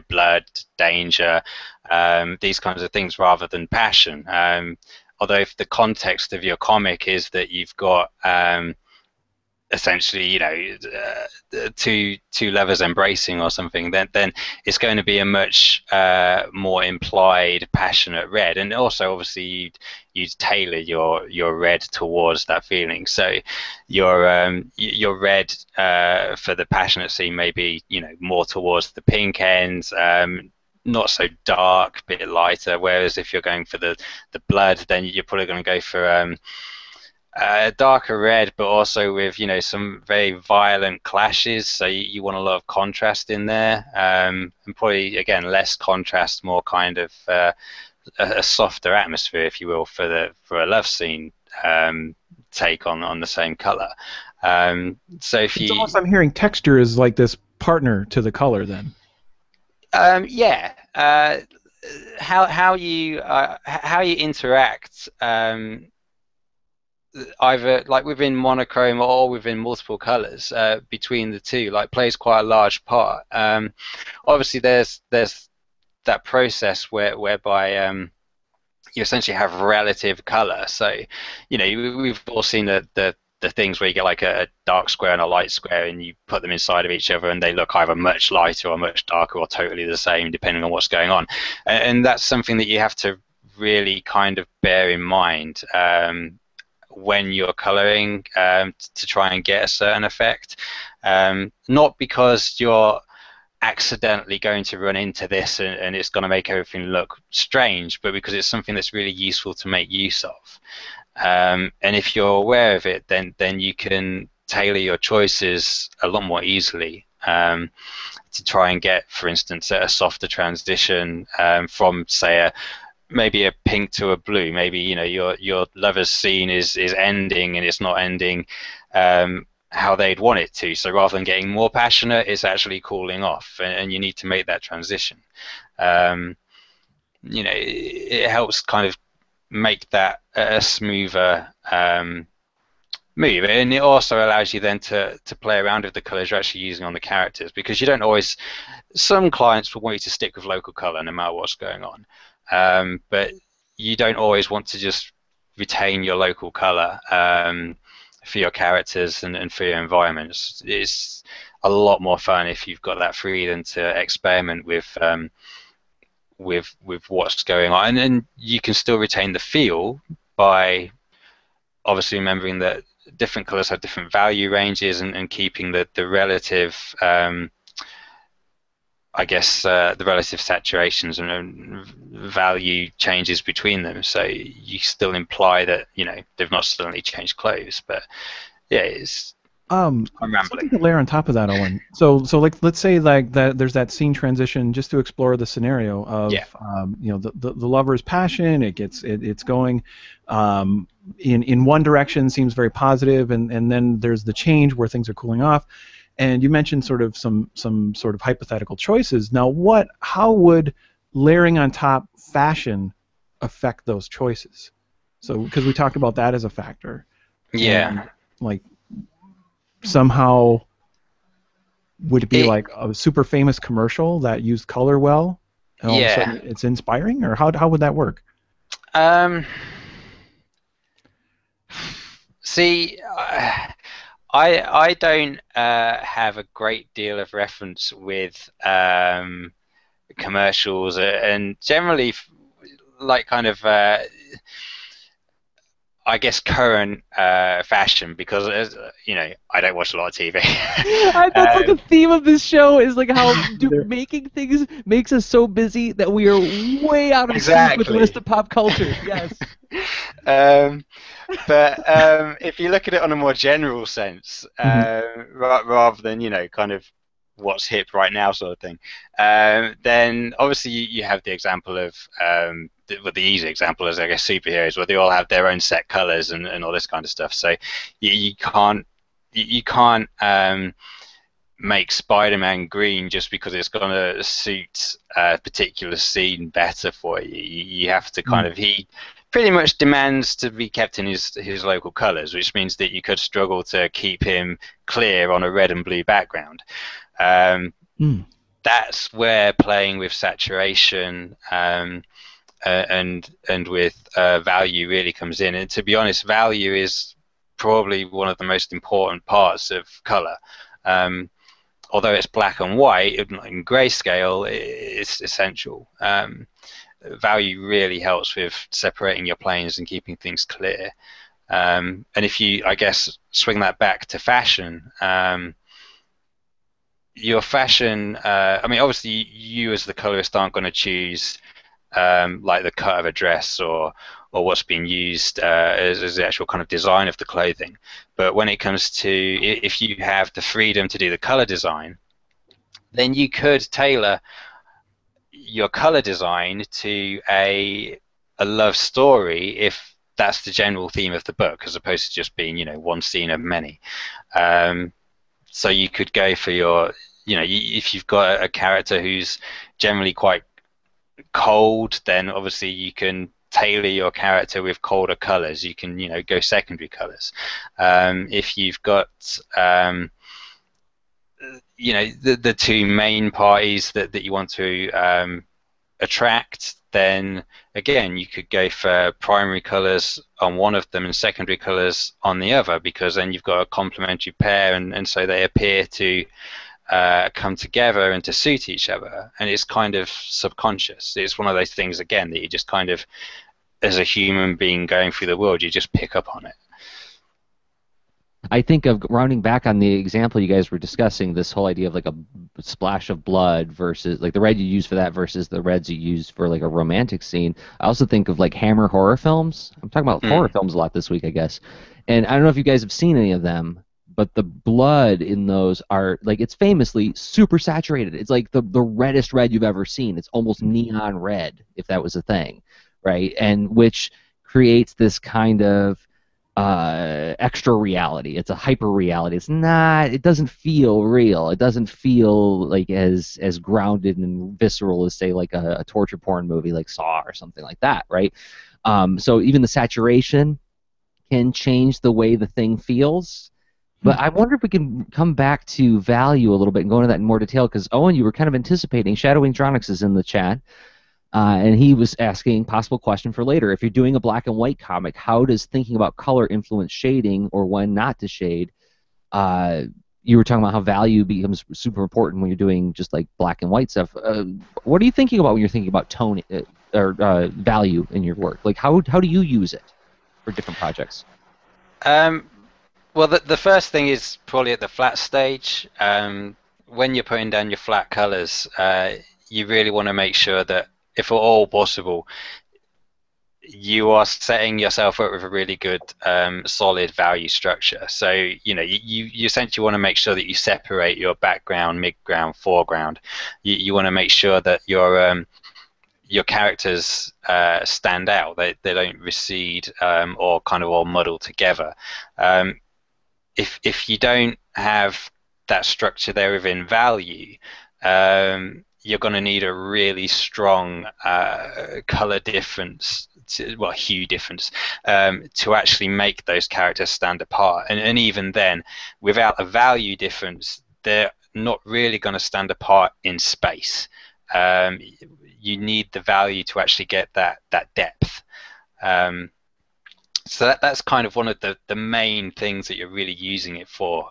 blood, danger, these kinds of things, rather than passion. Although if the context of your comic is that you've got essentially, two lovers embracing or something, then it's going to be a much more implied, passionate red. And also, obviously, you'd tailor your red towards that feeling. So your red for the passionate scene may be, more towards the pink end. Not so dark, a bit lighter. Whereas if you're going for the blood, then you're probably going to go for darker red, but also with some very violent clashes. So you want a lot of contrast in there, and probably again less contrast, more kind of a softer atmosphere, if you will, for a love scene take on the same color. So if it's almost, I'm hearing texture is like this partner to the color then. Yeah, how you interact, either like within monochrome or within multiple colors between the two, like plays quite a large part. Obviously, there's that process whereby you essentially have relative color. So we've all seen the things where you get like a dark square and a light square, and you put them inside of each other and they look either much lighter or much darker or totally the same depending on what's going on. And that's something that you have to really kind of bear in mind when you're coloring to try and get a certain effect. Not because you're accidentally going to run into this and it's going to make everything look strange, but because it's something that's really useful to make use of. And if you're aware of it, then you can tailor your choices a lot more easily to try and get, for instance, a softer transition from, say, maybe a pink to a blue. Maybe your lover's scene is ending and it's not ending how they'd want it to. So rather than getting more passionate, it's actually cooling off, and you need to make that transition. It helps kind of make that a smoother move, and it also allows you then to play around with the colors you're actually using on the characters, because you don't always. Some clients will want you to stick with local color no matter what's going on, but you don't always want to just retain your local color for your characters and for your environments. It's a lot more fun if you've got that freedom to experiment with what's going on, and you can still retain the feel by obviously remembering that different colors have different value ranges, and keeping the relative the relative saturations and value changes between them, so you still imply that they've not suddenly changed clothes. But yeah, I'm rambling. Something to layer on top of that, Owen. So like, let's say like that there's that scene transition, just to explore the scenario of the lover's passion. It's going in one direction, seems very positive, and then there's the change where things are cooling off. And you mentioned sort of some sort of hypothetical choices. Now, how would layering on top fashion affect those choices? So, because we talked about that as a factor. Yeah. And, like, somehow, would it be like a super famous commercial that used color well, and all of a sudden it's inspiring, or how would that work? See, I don't have a great deal of reference with commercials, and generally like kind of I guess current fashion, because I don't watch a lot of TV. That's like a theme of this show, is like how making things makes us so busy that we are way out of sync with the rest of pop culture. Yes. But if you look at it on a more general sense, rather than kind of what's hip right now sort of thing, then obviously you have the example of the easy example is, I guess, superheroes, where they all have their own set colors and all this kind of stuff. So you can't make Spider-Man green just because it's going to suit a particular scene better for you. You have to kind of, he pretty much demands to be kept in his local colors, which means that you could struggle to keep him clear on a red and blue background. That's where playing with saturation and with value really comes in. And to be honest, value is probably one of the most important parts of color. Although it's black and white, in grayscale, it's essential. Value really helps with separating your planes and keeping things clear. And if you, I guess, swing that back to fashion, your fashion, I mean, obviously you as the colorist aren't going to choose like the cut of a dress or what's being used as the actual kind of design of the clothing. But when it comes to, if you have the freedom to do the color design, then you could tailor your color design to a love story, if that's the general theme of the book, as opposed to just being one scene of many. So you could go for your, if you've got a character who's generally quite cold, then obviously you can tailor your character with colder colors. You can go secondary colors. If you've got the two main parties that you want to attract, then again you could go for primary colors on one of them and secondary colors on the other, because then you've got a complementary pair, and so they appear to come together and to suit each other. And it's kind of subconscious. It's one of those things, again, that you just kind of, as a human being going through the world, you just pick up on it. I think of rounding back on the example you guys were discussing, this whole idea of like a splash of blood versus like the red you use for that versus the reds you use for like a romantic scene. I also think of like Hammer horror films. I'm talking about horror films a lot this week, I guess. And I don't know if you guys have seen any of them, but the blood in those are like, it's famously super saturated. It's like the reddest red you've ever seen. It's almost neon red, if that was a thing. right? And which creates this kind of extra reality. It's a hyper reality. It's not. It doesn't feel real. It doesn't feel like as grounded and visceral as say like a torture porn movie like Saw or something like that, right? So even the saturation can change the way the thing feels. But I wonder if we can come back to value a little bit and go into that in more detail, because Owen, you were kind of anticipating. Shadowing Tronics is in the chat, and he was asking possible question for later. If you're doing a black and white comic, how does thinking about color influence shading or when not to shade? You were talking about how value becomes super important when you're doing just like black and white stuff. What are you thinking about when you're thinking about tone or value in your work? Like how do you use it for different projects? Well, the first thing is probably at the flat stage. When you're putting down your flat colors, you really want to make sure that, if at all possible, you are setting yourself up with a really good solid value structure. So you essentially want to make sure that you separate your background, midground, foreground. You want to make sure that your characters stand out. They don't recede or kind of all muddle together. If you don't have that structure there within value, you're going to need a really strong color difference, hue difference, to actually make those characters stand apart. And even then, without a value difference, they're not really going to stand apart in space. You need the value to actually get that depth. So that's kind of one of the main things that you're really using it for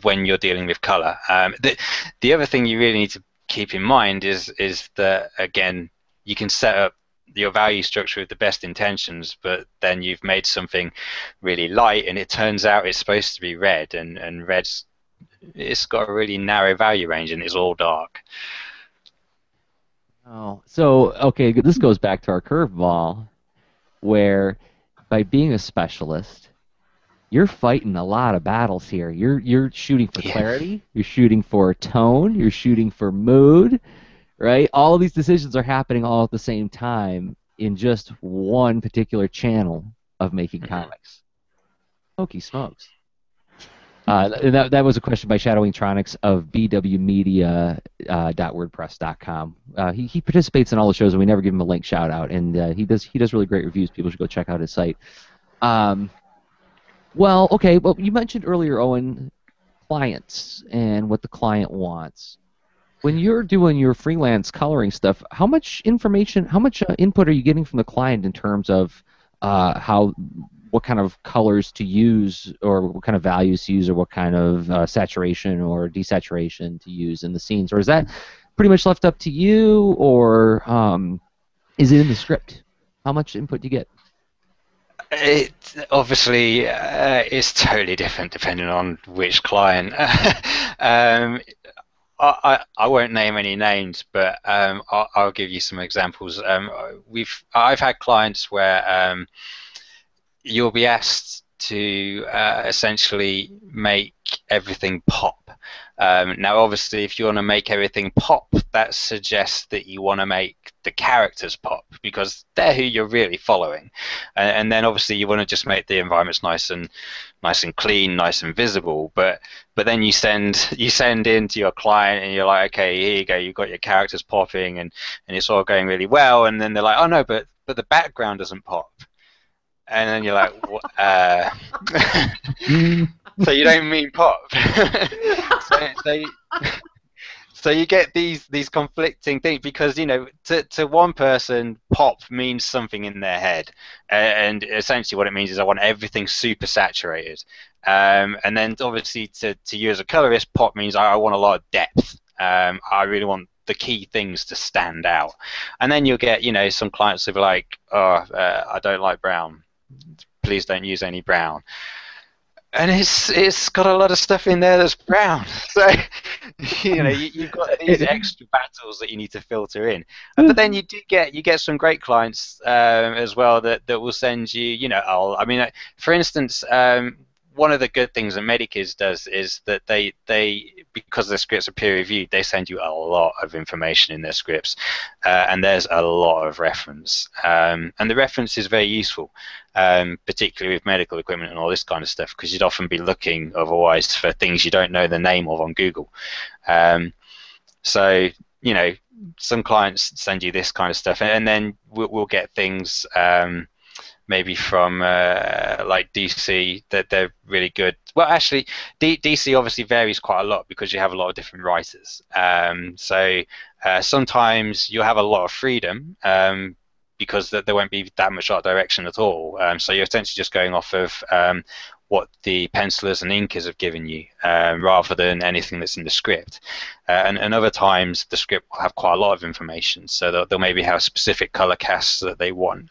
when you're dealing with color. The other thing you really need to keep in mind is that, again, you can set up your value structure with the best intentions, but then you've made something really light and it turns out it's supposed to be red, and red's, it's got a really narrow value range and it's all dark. Oh, so okay, this goes back to our curveball, where by being a specialist, you're fighting a lot of battles here. You're shooting for clarity, you're shooting for tone, you're shooting for mood, right? All of these decisions are happening all at the same time in just one particular channel of making comics. Hokey smokes. That was a question by Shadowing Tronics of bwmedia.wordpress.com. He participates in all the shows, and we never give him a link shout out. And he does really great reviews. People should go check out his site. Well, okay. Well, you mentioned earlier, Owen, clients and what the client wants. When you're doing your freelance coloring stuff, how much information, how much input are you getting from the client in terms of what kind of colors to use, or what kind of values to use, or what kind of saturation or desaturation to use in the scenes? Or is that pretty much left up to you, or is it in the script? How much input do you get? It obviously is totally different depending on which client. I won't name any names, but I'll give you some examples. I've had clients where you'll be asked to essentially make everything pop. Now, obviously, if you want to make everything pop, that suggests that you want to make the characters pop, because they're who you're really following. And then, obviously, you want to just make the environments nice and clean, nice and visible. But then you send in to your client, and you're like, okay, here you go, you've got your characters popping, and it's all going really well. And then they're like, oh no, but the background doesn't pop. And then you're like, so you don't mean pop. So you get these conflicting things, because to one person, pop means something in their head, and essentially what it means is I want everything super saturated, and then obviously to you as a colorist, pop means I want a lot of depth. I really want the key things to stand out. And then you'll get some clients who are like, oh, I don't like brown, please don't use any brown. And it's got a lot of stuff in there that's brown. So you've got these extra battles that you need to filter in. But then you get some great clients as well that will send you. For instance, one of the good things that Medikids does is that they because their scripts are peer reviewed, they send you a lot of information in their scripts, and there's a lot of reference, and the reference is very useful, particularly with medical equipment and all this kind of stuff, because you'd often be looking otherwise for things you don't know the name of on Google. So some clients send you this kind of stuff, and then we'll get things. Maybe from like DC, that they're really good. Well, actually, DC obviously varies quite a lot because you have a lot of different writers. So sometimes you'll have a lot of freedom because there won't be that much art direction at all. So you're essentially just going off of what the pencilers and inkers have given you, rather than anything that's in the script. And other times the script will have quite a lot of information, so they'll maybe have specific color casts that they want,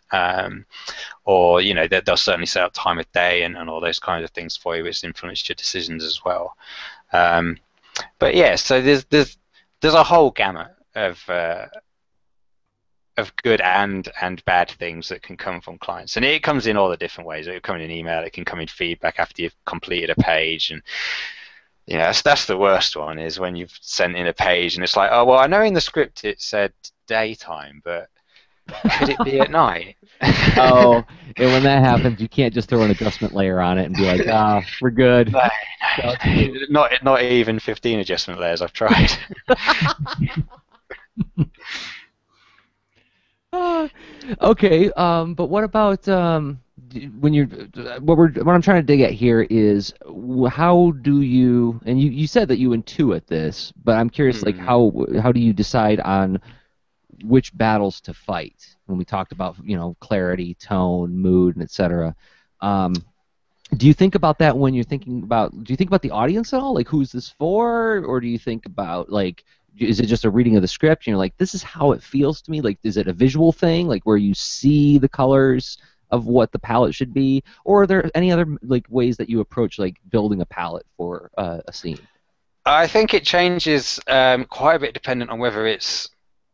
or they'll certainly set up time of day and all those kinds of things for you, which influence your decisions as well. But yeah, so there's a whole gamut of good and bad things that can come from clients, and it comes in all the different ways. It can come in email, it can come in feedback after you've completed a page, and that's the worst one, is when you've sent in a page and it's like, oh well, I know in the script it said daytime, but could it be at night? Oh, and when that happens, you can't just throw an adjustment layer on it and be like, we're good. No, not even 15 adjustment layers. I've tried. Okay, but what about when you're what I'm trying to dig at here is how do you, and you said that you intuit this, but I'm curious, like how do you decide on which battles to fight? When we talked about clarity, tone, mood, and etc. Do you think about that when you're thinking about? Do you think about the audience at all? Like, who's this for, or do you think about, like, is it just a reading of the script and you're like, this is how it feels to me? Like, is it a visual thing, like where you see the colors of what the palette should be, or are there any other like ways that you approach like building a palette for a scene? I think it changes quite a bit dependent on whether it's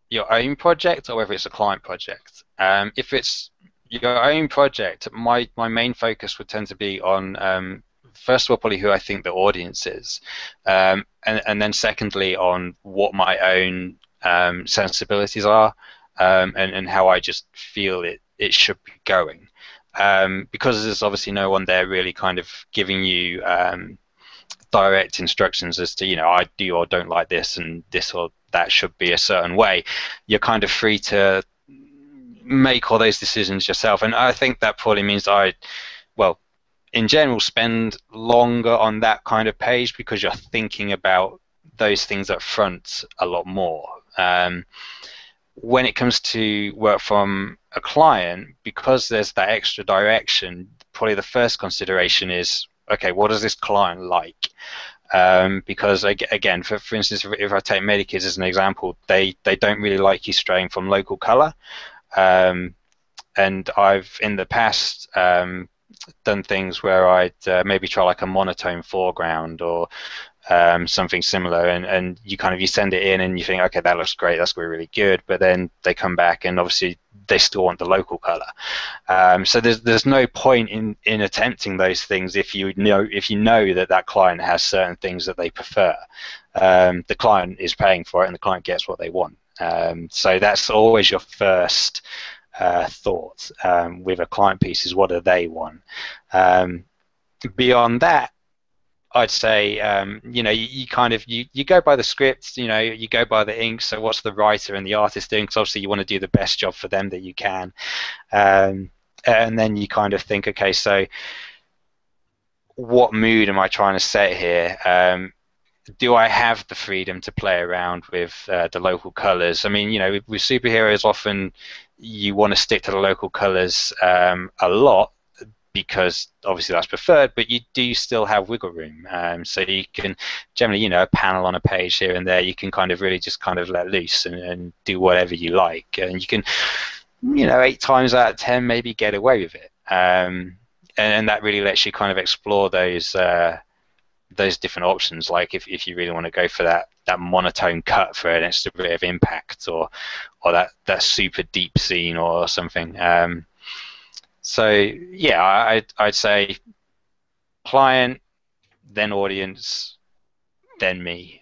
your own project or whether it's a client project. If it's your own project, my main focus would tend to be on first of all, probably who I think the audience is, and then secondly on what my own sensibilities are, and how I just feel it should be going. Because there's obviously no one there really kind of giving you direct instructions as to, I do or don't like this, and this or that should be a certain way. You're kind of free to make all those decisions yourself, and I think that probably means in general, spend longer on that kind of page because you're thinking about those things up front a lot more. When it comes to work from a client, because there's that extra direction, probably the first consideration is, okay, what does this client like? Because again, for instance, if I take Medikids as an example, they don't really like you straying from local color, and I've in the past done things where I'd maybe try like a monotone foreground or something similar, and you send it in and you think, okay, that looks great, that's going to be really good, but then they come back and obviously they still want the local color. So there's no point in attempting those things if you know that client has certain things that they prefer. The client is paying for it and the client gets what they want. So that's always your first thought with a client piece, is what do they want. Beyond that, I'd say you go by the script, you go by the ink. So what's the writer and the artist doing? Because obviously you want to do the best job for them that you can, and then you kind of think, okay, so what mood am I trying to set here? Do I have the freedom to play around with the local colors? I mean, with superheroes, often you want to stick to the local colors a lot, because obviously that's preferred, but you do still have wiggle room. So you can generally, a panel on a page here and there, you can kind of really just kind of let loose and do whatever you like. And you can, 8 times out of 10 maybe get away with it. And that really lets you kind of explore those different options. Like if you really want to go for that monotone cut for an extra bit of impact, or that super deep scene or something. So yeah, I'd say client, then audience, then me.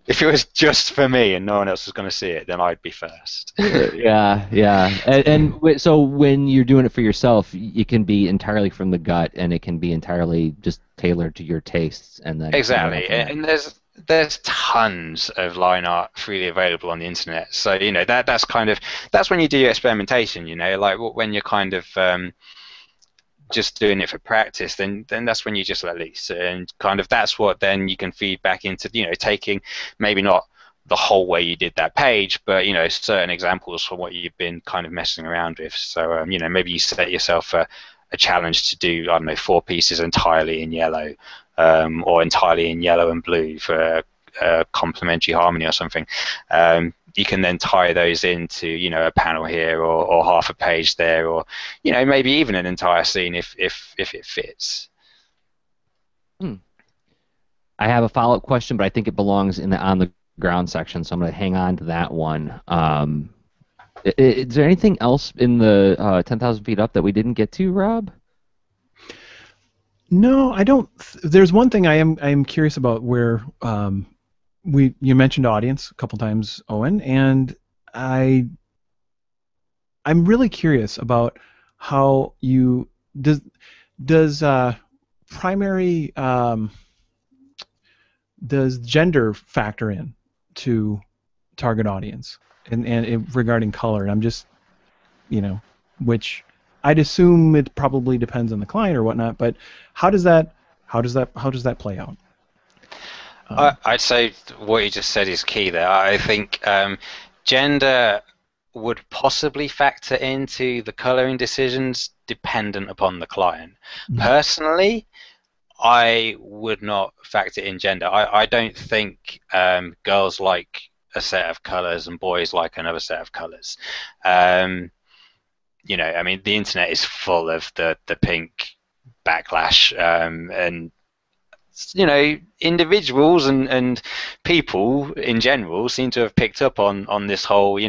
If it was just for me and no one else was going to see it, then I'd be first. Yeah, yeah. So when you're doing it for yourself, it can be entirely from the gut, and it can be entirely just tailored to your tastes, and then Exactly, and there's tons of line art freely available on the internet. So that's when you do your experimentation. Like when you're kind of just doing it for practice, then that's when you just let loose, and kind of that's what then you can feed back into taking maybe not the whole way you did that page, but certain examples from what you've been kind of messing around with. So maybe you set yourself a challenge to do, I don't know, 4 pieces entirely in yellow, or entirely in yellow and blue for a complementary harmony or something. You can then tie those into a panel here, or half a page there, or maybe even an entire scene if it fits. I have a follow-up question, but I think it belongs in the on the ground section, so I'm going to hang on to that one. Is there anything else in the 10,000 feet up that we didn't get to, Rob? No, I don't. There's one thing I am curious about where you mentioned audience a couple times, Owen, and I'm really curious about how you does primary does gender factor in to target audience and regarding color. And I'm just which I'd assume it probably depends on the client or whatnot, but how does that play out? I'd say what you just said is key there. I think gender would possibly factor into the coloring decisions dependent upon the client. Personally, I would not factor in gender. I don't think girls like a set of colors and boys like another set of colors. I mean, the internet is full of the pink backlash, and individuals and people in general seem to have picked up on this whole,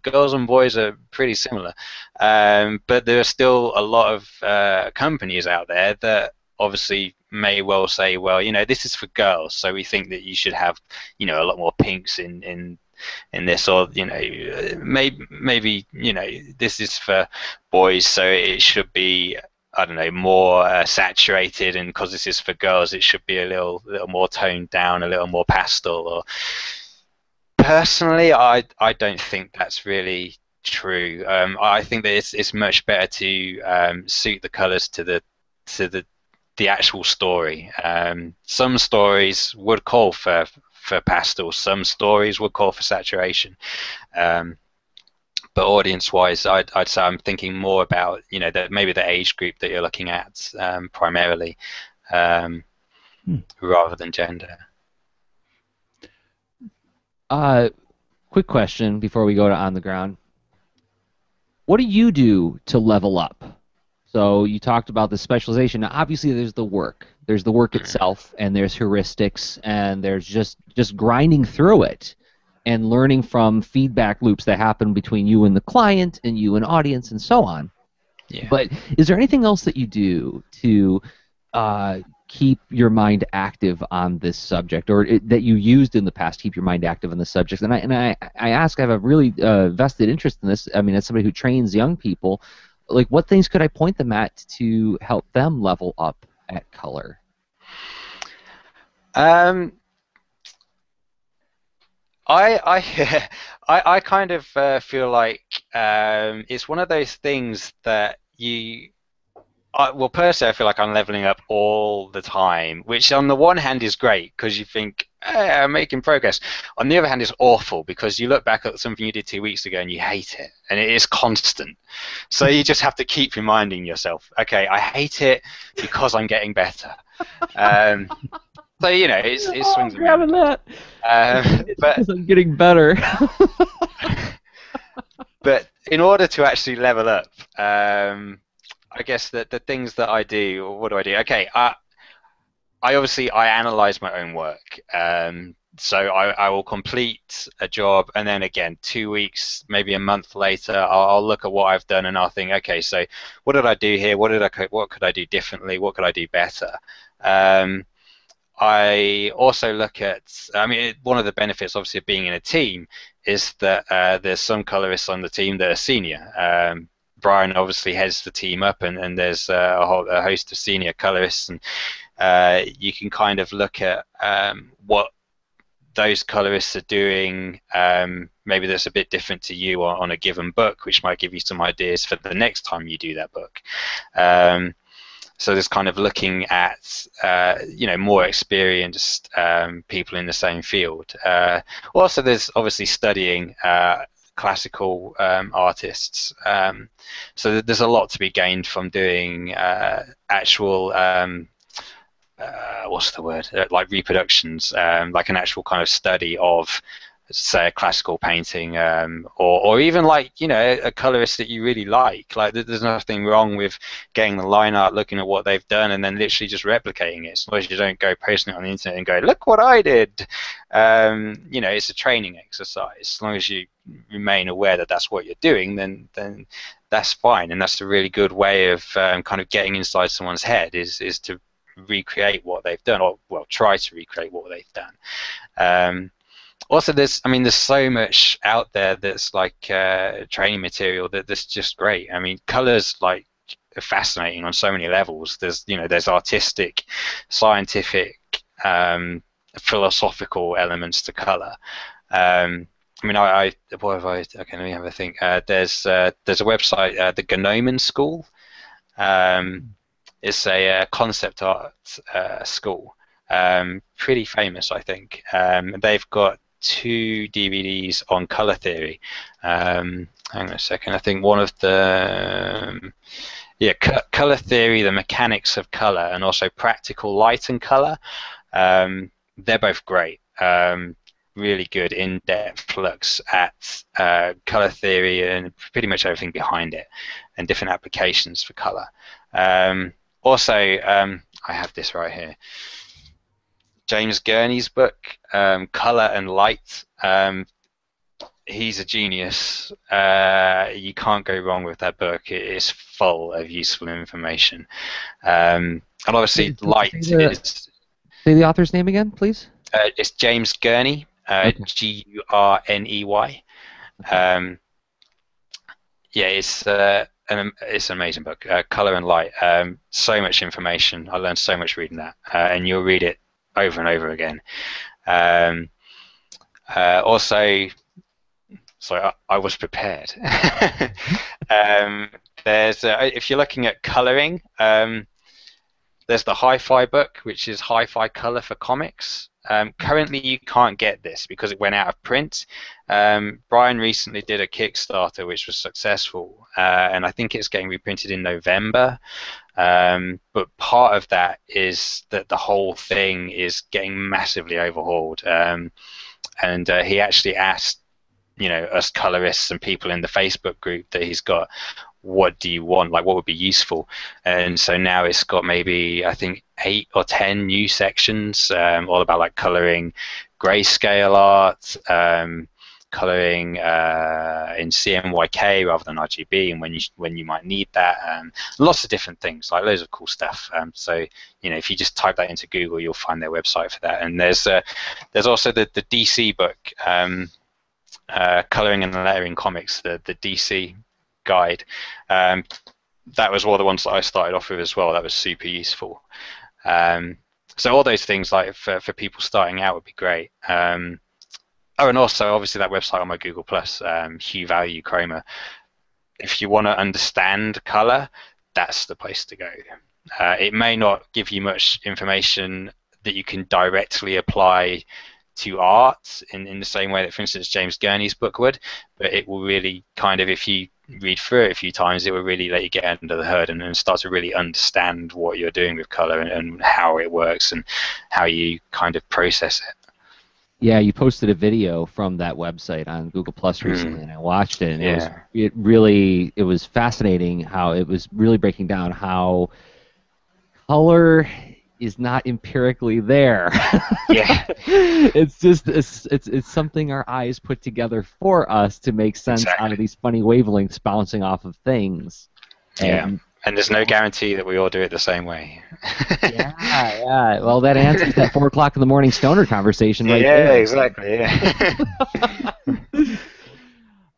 girls and boys are pretty similar, but there are still a lot of companies out there that obviously may well say, well, this is for girls, so we think that you should have, a lot more pinks in this, or maybe this is for boys, so it should be, I don't know, more saturated, and because this is for girls, it should be a little more toned down, a little more pastel. Or personally, I don't think that's really true. I think that it's much better to suit the colors to the actual story. Some stories would call for pastel, some stories would call for saturation. But audience-wise, I'd say I'm thinking more about maybe the age group that you're looking at primarily, rather than gender. Quick question before we go to on the ground. What do you do to level up? So you talked about the specialization. Now, obviously, there's the work. There's the work itself, and there's heuristics, and there's just grinding through it and learning from feedback loops that happen between you and the client and you and audience and so on. Yeah. But is there anything else that you do to keep your mind active on this subject, or that you used in the past to keep your mind active on the subject? And I ask, I have a really vested interest in this. I mean, as somebody who trains young people, like, what things could I point them at to help them level up at color? I kind of feel like it's one of those things that well, personally, I feel like I'm leveling up all the time, which on the one hand is great because you think, hey, I'm making progress. On the other hand, it's awful because you look back at something you did 2 weeks ago and you hate it, and it is constant. So you just have to keep reminding yourself, okay, I hate it because I'm getting better. So it swings around. But I'm getting better. But in order to actually level up, I guess that the things that I do, or what do I do? Okay, I analyze my own work. So I will complete a job, and then again 2 weeks, maybe a month later, I'll look at what I've done, and I'll think, okay, so what did I do here? What could I do differently? What could I do better? I also look at, I mean, one of the benefits, obviously, of being in a team is that there's some colorists on the team that are senior. Brian obviously heads the team up, and there's a host of senior colorists, and you can kind of look at what those colorists are doing, maybe that's a bit different to you on a given book, which might give you some ideas for the next time you do that book. So there's kind of looking at more experienced people in the same field. Also, there's obviously studying classical artists. So there's a lot to be gained from doing actual what's the word? Like reproductions, like an actual kind of study of, say, a classical painting, or even like a colorist that you really like. Like there's nothing wrong with getting the line art, looking at what they've done, and then literally just replicating it. As long as you don't go posting it on the internet and go, look what I did. It's a training exercise. As long as you remain aware that that's what you're doing, then that's fine, and that's a really good way of kind of getting inside someone's head is to recreate what they've done, or well, try to recreate what they've done. Also, there's so much out there that's like training material that's just great. I mean, colors like are fascinating on so many levels. There's artistic, scientific, philosophical elements to color. What have I? Okay, let me have a think. There's a website, the Gnomon School. It's a concept art school, pretty famous, I think. They've got 2 DVDs on color theory. Hang on a second. I think one of the color theory, the mechanics of color, and also practical light and color. They're both great. Really good in-depth looks at color theory and pretty much everything behind it, and different applications for color. Also, I have this right here. James Gurney's book, Color and Light. He's a genius. You can't go wrong with that book. It is full of useful information. And obviously, light is... Say the author's name again, please. It's James Gurney, Gurney. It's an amazing book, Color and Light. So much information. I learned so much reading that, and you'll read it over and over again. Also, sorry, I was prepared. There's if you're looking at coloring, there's the Hi-Fi book, which is Hi-Fi Color for Comics. Currently, you can't get this because it went out of print. Brian recently did a Kickstarter which was successful, and I think it's getting reprinted in November. But part of that is that the whole thing is getting massively overhauled. And he actually asked, us colorists and people in the Facebook group that he's got, what do you want? Like, what would be useful? And so now it's got maybe, I think, 8 or 10 new sections, all about like coloring grayscale art, coloring in CMYK rather than RGB, and when you might need that, lots of different things, like loads of cool stuff. So if you just type that into Google, you'll find their website for that. And there's also the DC book, coloring and lettering comics, the DC guide. That was one of the ones that I started off with as well. That was super useful. So all those things, like for people starting out, would be great. Oh, and also obviously that website on my Google Plus, Hue Value Chroma. If you want to understand color, that's the place to go. It may not give you much information that you can directly apply to art in the same way that, for instance, James Gurney's book would, but it will really kind of, if you read through it a few times, it will really let you get under the hood and start to really understand what you're doing with color and how it works and how you kind of process it. Yeah, you posted a video from that website on Google Plus recently, and I watched it, and it was fascinating how it was really breaking down how color is not empirically there. Yeah. It's just it's something our eyes put together for us to make sense out of these funny wavelengths bouncing off of things. And there's no guarantee that we all do it the same way. Yeah. Well, that answers that 4 o'clock in the morning stoner conversation right there. Yeah, exactly.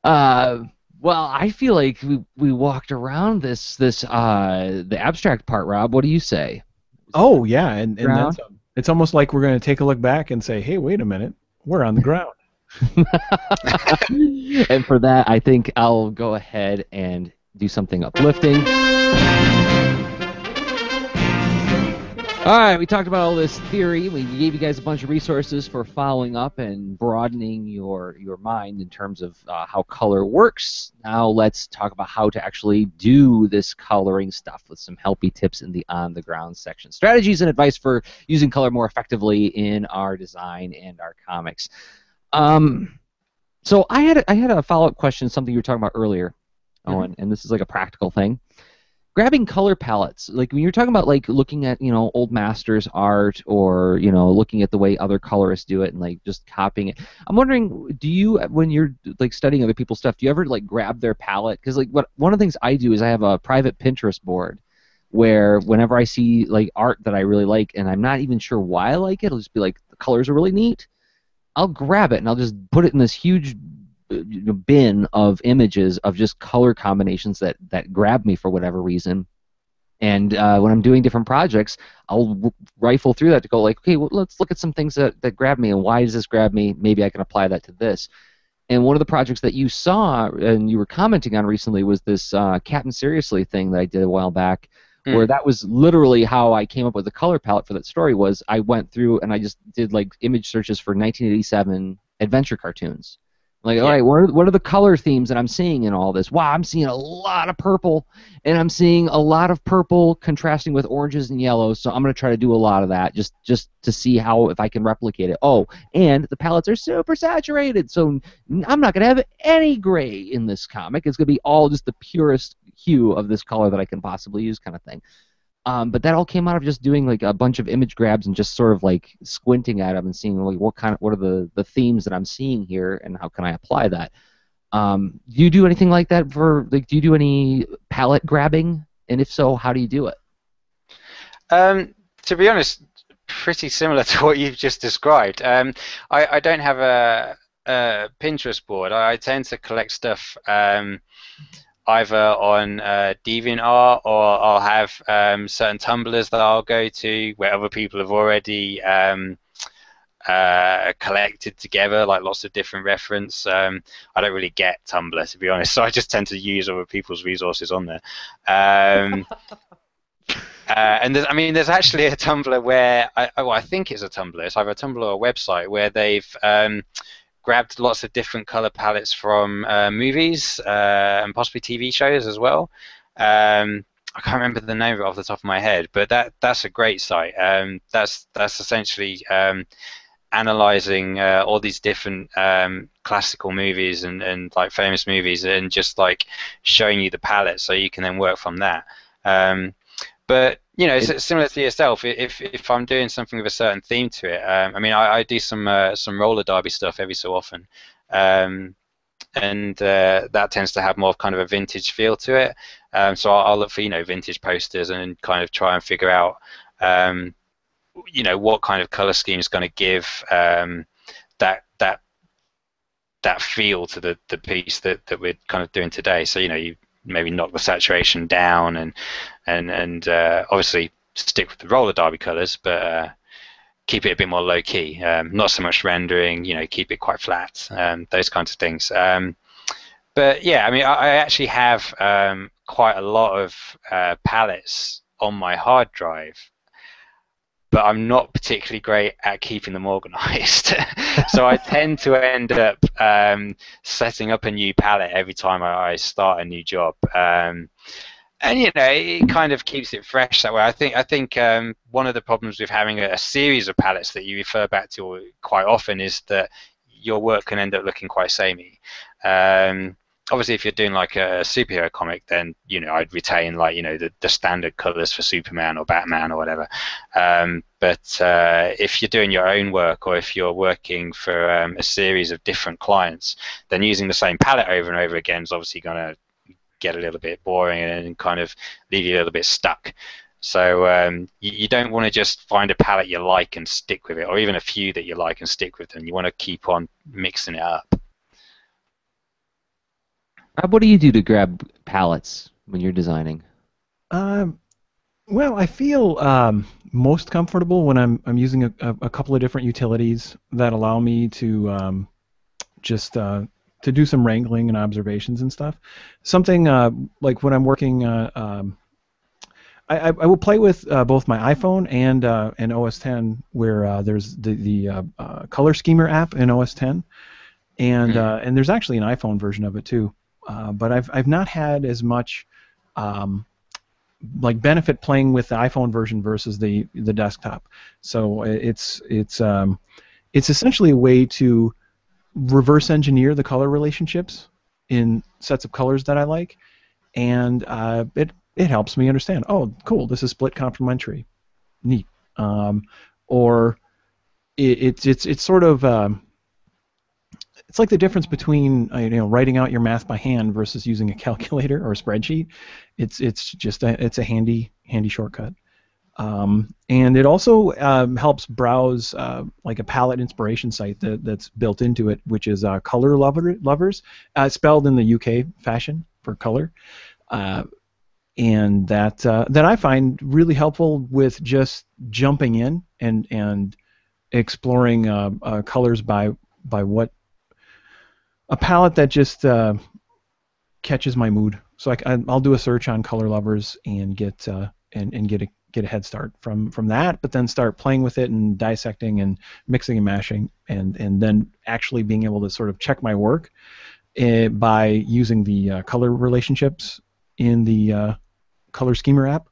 Yeah. Well, I feel like we walked around the abstract part, Rob. What do you say? Oh yeah, and that's it's almost like we're going to take a look back and say, hey, wait a minute, we're on the ground. And for that, I think I'll go ahead and do something uplifting. All right, we talked about all this theory. We gave you guys a bunch of resources for following up and broadening your mind in terms of how color works. Now let's talk about how to actually do this coloring stuff with some helpy tips in the on-the-ground section. Strategies and advice for using color more effectively in our design and our comics. So I had a follow-up question, something you were talking about earlier, Owen, and this is like a practical thing. Grabbing color palettes, like when you're talking about like looking at old masters art or looking at the way other colorists do it and like just copying it. I'm wondering, do you, when you're like studying other people's stuff, do you ever like grab their palette? Because like one of the things I do is I have a private Pinterest board where whenever I see like art that I really like and I'm not even sure why I like it, it'll just be like the colors are really neat. I'll grab it and I'll just put it in this huge bin of images of just color combinations that grab me for whatever reason. And when I'm doing different projects, I'll rifle through that to go like, okay, well, let's look at some things that grab me and why does this grab me? Maybe I can apply that to this. And one of the projects that you saw and you were commenting on recently was this Captain Seriously thing that I did a while back, where that was literally how I came up with the color palette for that story. Was I went through and I just did like image searches for 1987 adventure cartoons. Like, all right, what are the color themes that I'm seeing in all this? Wow, I'm seeing a lot of purple, and I'm seeing a lot of purple contrasting with oranges and yellows, so I'm going to try to do a lot of that just to see if I can replicate it. Oh, and the palettes are super saturated, so I'm not going to have any gray in this comic. It's going to be all just the purest hue of this color that I can possibly use kind of thing. But that all came out of just doing like a bunch of image grabs and just sort of like squinting at them and seeing like what are the themes that I'm seeing here and how can I apply that. Do you do anything like that do you do any palette grabbing? And if so, how do you do it? To be honest, pretty similar to what you've just described. I don't have a Pinterest board. I tend to collect stuff either on DeviantArt, or I'll have certain Tumblrs that I'll go to where other people have already collected together, like lots of different reference. I don't really get Tumblr, to be honest, so I just tend to use other people's resources on there. And there's actually a Tumblr where I think it's a Tumblr. It's either a Tumblr or a website where they've grabbed lots of different color palettes from movies and possibly TV shows as well. I can't remember the name of it off the top of my head, but that's a great site. That's essentially analyzing all these different classical movies and like famous movies and just like showing you the palette so you can then work from that. But it's similar to yourself. If I'm doing something with a certain theme to it, I do some roller derby stuff every so often, and that tends to have more of kind of a vintage feel to it. So I'll look for vintage posters and kind of try and figure out what kind of color scheme is going to give that feel to the piece that we're kind of doing today. So you maybe knock the saturation down and obviously stick with the roller derby colors, but keep it a bit more low key. Not so much rendering, keep it quite flat. Those kinds of things. But yeah, I actually have quite a lot of palettes on my hard drive, but I'm not particularly great at keeping them organized. So I tend to end up setting up a new palette every time I start a new job. And it kind of keeps it fresh that way. I think one of the problems with having a series of palettes that you refer back to quite often is that your work can end up looking quite samey. obviously, if you're doing like a superhero comic, then I'd retain like the standard colors for Superman or Batman or whatever. But if you're doing your own work, or if you're working for a series of different clients, then using the same palette over and over again is obviously going to get a little bit boring and kind of leave you a little bit stuck. So you don't want to just find a palette you like and stick with it, or even a few that you like and stick with them. You want to keep on mixing it up. Rob, what do you do to grab palettes when you're designing? Well, I feel most comfortable when I'm using a couple of different utilities that allow me to just to do some wrangling and observations and stuff. Something like when I'm working, I will play with both my iPhone and OS X, where there's the color schemer app in OS X, and there's actually an iPhone version of it too. But I've not had as much like benefit playing with the iPhone version versus the desktop. So it's essentially a way to reverse engineer the color relationships in sets of colors that I like, and it helps me understand. Oh, cool! This is split complementary. Neat. Or it's sort of it's like the difference between writing out your math by hand versus using a calculator or a spreadsheet. It's just it's a handy shortcut. And it also helps browse like a palette inspiration site that's built into it, which is Color Lovers, spelled in the UK fashion for color, and that I find really helpful with just jumping in and exploring colors by what a palette that just catches my mood. So I'll do a search on Color Lovers and get a head start from that, but then start playing with it and dissecting and mixing and mashing, and then actually being able to sort of check my work by using the color relationships in the color schemer app.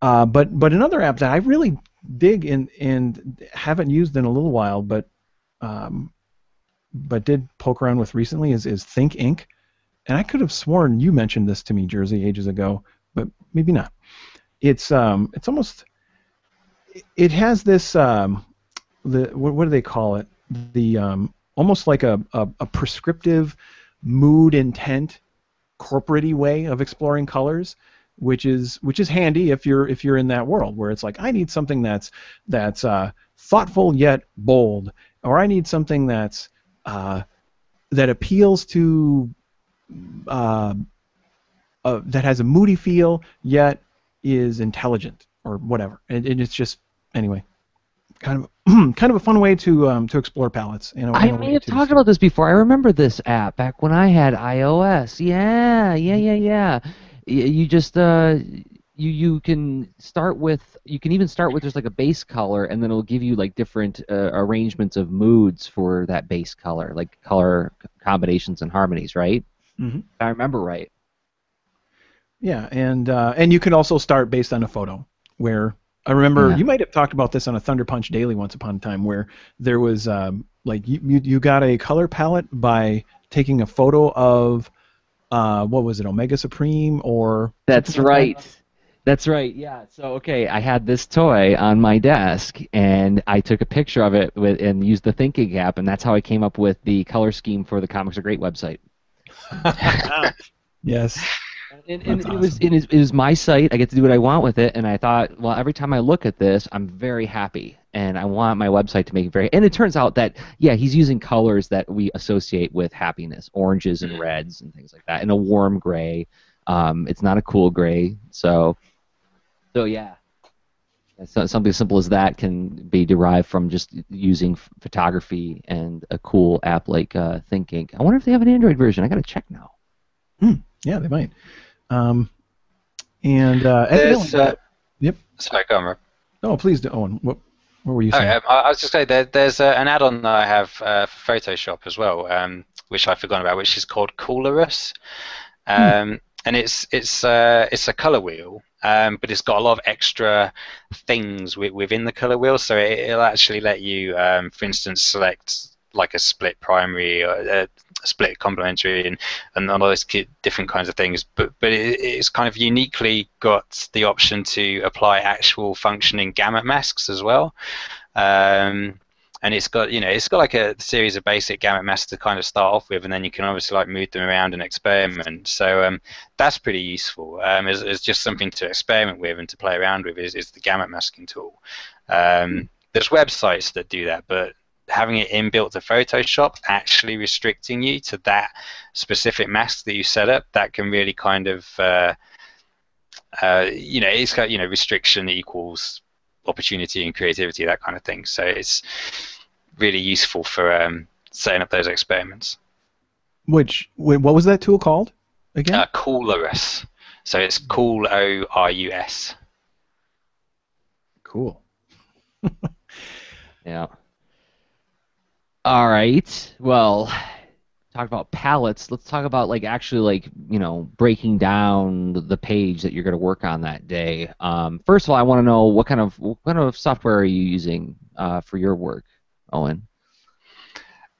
But another app that I really dig and haven't used in a little while, but did poke around with recently is Think Ink. And I could have sworn you mentioned this to me, Jersey, ages ago, but maybe not. It's almost, it has this what do they call it? The almost like a prescriptive mood intent corporate-y way of exploring colors, which is handy if you're in that world where it's like, I need something that's thoughtful yet bold, or I need something that's that appeals to that has a moody feel yet is intelligent, or whatever. And it's just, anyway, kind of a fun way to explore palettes. I may have talked about this before. I remember this app back when I had iOS. Yeah. You just you can start with, you can even start with just like a base color, and then it'll give you like different arrangements of moods for that base color, like color combinations and harmonies, right? Mm-hmm. If I remember right. Yeah, and you can also start based on a photo, where I remember you might have talked about this on a Thunder Punch Daily once upon a time, where there was like you got a color palette by taking a photo of what was it, Omega Supreme, or That's right. That's right. Yeah. So okay, I had this toy on my desk, and I took a picture of it and used the Thinking app, and that's how I came up with the color scheme for the Comics Are Great website. Yes. And it was my site. I get to do what I want with it, and I thought, well, every time I look at this, I'm very happy, and I want my website to make it very. And it turns out that he's using colors that we associate with happiness, oranges and reds and things like that, and a warm gray. It's not a cool gray, so yeah. Something as simple as that can be derived from just using photography and a cool app like Thinking. I wonder if they have an Android version. I got to check now. Yeah, they might. Yep. Sorry, go on, Rob. Oh, please, Owen. What were you saying? I was just saying there's an add-on that I have for Photoshop as well, which I've forgotten about, which is called Colorus, and it's a color wheel, but it's got a lot of extra things within the color wheel, so it'll actually let you, for instance, select like a split primary or a split complementary and all those different kinds of things, but it's kind of uniquely got the option to apply actual functioning gamut masks as well. And it's got, it's got like a series of basic gamut masks to kind of start off with, and then you can obviously like move them around and experiment. So that's pretty useful. As just something to experiment with and to play around with is the gamut masking tool. There's websites that do that, but having it inbuilt to Photoshop, actually restricting you to that specific mask that you set up, that can really kind of, it's got, restriction equals opportunity and creativity, that kind of thing. So it's really useful for setting up those experiments. What was that tool called again? Coolorus. So it's Coolorus. Cool. Yeah. All right. Well, talk about palettes. Let's talk about like actually like breaking down the page that you're going to work on that day. First of all, I want to know what kind of software are you using for your work, Owen?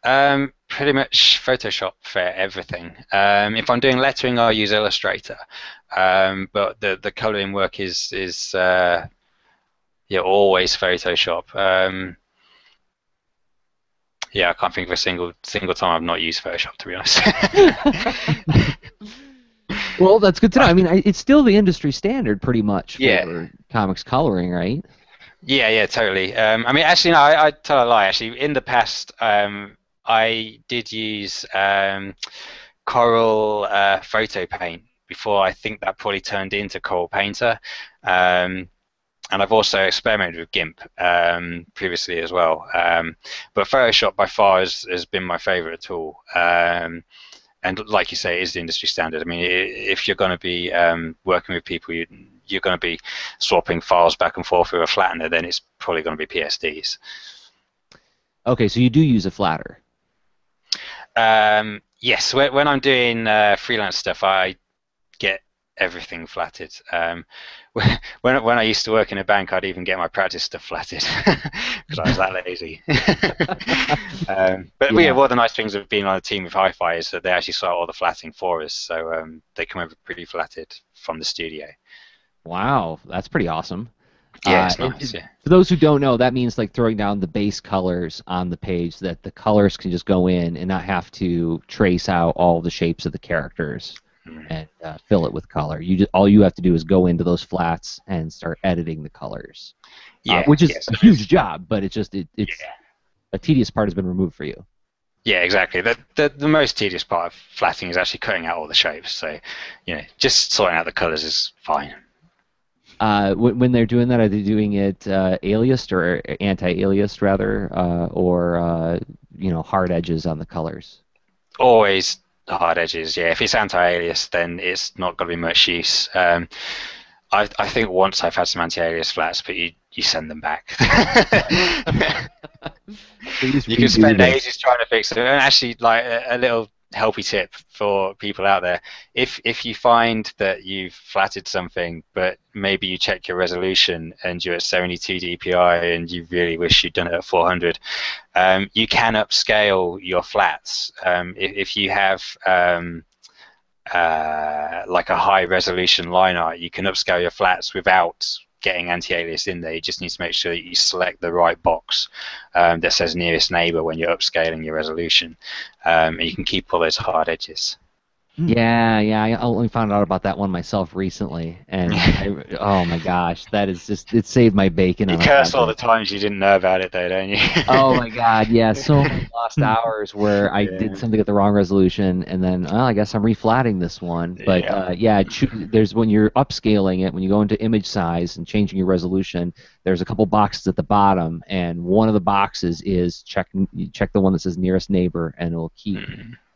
Pretty much Photoshop for everything. If I'm doing lettering, I'll use Illustrator. But the coloring work is always Photoshop. I can't think of a single time I've not used Photoshop, to be honest. Well, that's good to know. I mean, it's still the industry standard, pretty much, for comics coloring, right? Yeah, totally. I mean, actually, no, I tell a lie. Actually, in the past, I did use Coral Photo Paint before. I think that probably turned into Coral Painter. And I've also experimented with GIMP previously as well. But Photoshop by far has been my favorite tool. And like you say, it is the industry standard. I mean, if you're going to be working with people, you're going to be swapping files back and forth with a flattener, then it's probably going to be PSDs. Okay, so you do use a flatter. Yes, when I'm doing freelance stuff, I get everything flatted. When I used to work in a bank, I'd even get my practice stuff flatted because I was that lazy. But one of the nice things of being on a team with Hi-Fi is that they actually sort all the flatting for us, so they come over pretty flatted from the studio. Wow, that's pretty awesome. Yeah, it's nice. For those who don't know, that means like throwing down the base colors on the page, that the colors can just go in and not have to trace out all the shapes of the characters and fill it with color. All you have to do is go into those flats and start editing the colors. Which is a huge job, but it's a tedious part has been removed for you. Yeah, exactly. The most tedious part of flatting is actually cutting out all the shapes. So, just sorting out the colors is fine. When they're doing that, are they doing it aliased or anti-aliased rather, or hard edges on the colors? Always the hard edges. Yeah, if it's anti-alias, then it's not going to be much use. I think once I've had some anti-alias flats, but you send them back. You can spend ages trying to fix them. And actually, like a little helpy tip for people out there: if you find that you've flatted something, but maybe you check your resolution and you're at 72 dpi and you really wish you'd done it at 400, you can upscale your flats. If you have like a high resolution line art, you can upscale your flats without getting anti-alias in there. You just need to make sure that you select the right box that says nearest neighbor when you're upscaling your resolution, and you can keep all those hard edges. Yeah, I only found out about that one myself recently, and oh my gosh, that is just—it saved my bacon. You curse all the times you didn't know about it, though, don't you? Oh my God, yeah, so many lost hours where I did something at the wrong resolution, and then I guess I'm reflatting this one. But there's when you're upscaling it, when you go into image size and changing your resolution, there's a couple boxes at the bottom, and one of the boxes is check the one that says nearest neighbor, and it'll keep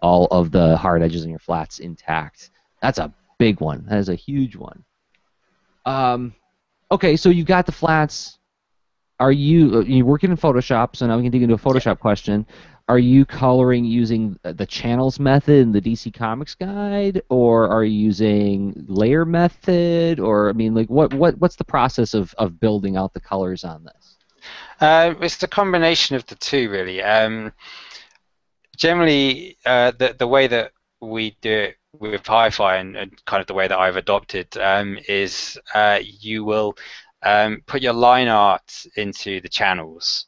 all of the hard edges in your flats intact. That's a big one. That is a huge one. Okay, so you got the flats. Are you're working in Photoshop? So now we can dig into a Photoshop question. Are you coloring using the channels method in the DC Comics guide, or are you using layer method, or I mean, like what's the process of building out the colors on this? It's the combination of the two, really. Generally, the way that we do it with hi-fi and kind of the way that I've adopted is you will put your line art into the channels.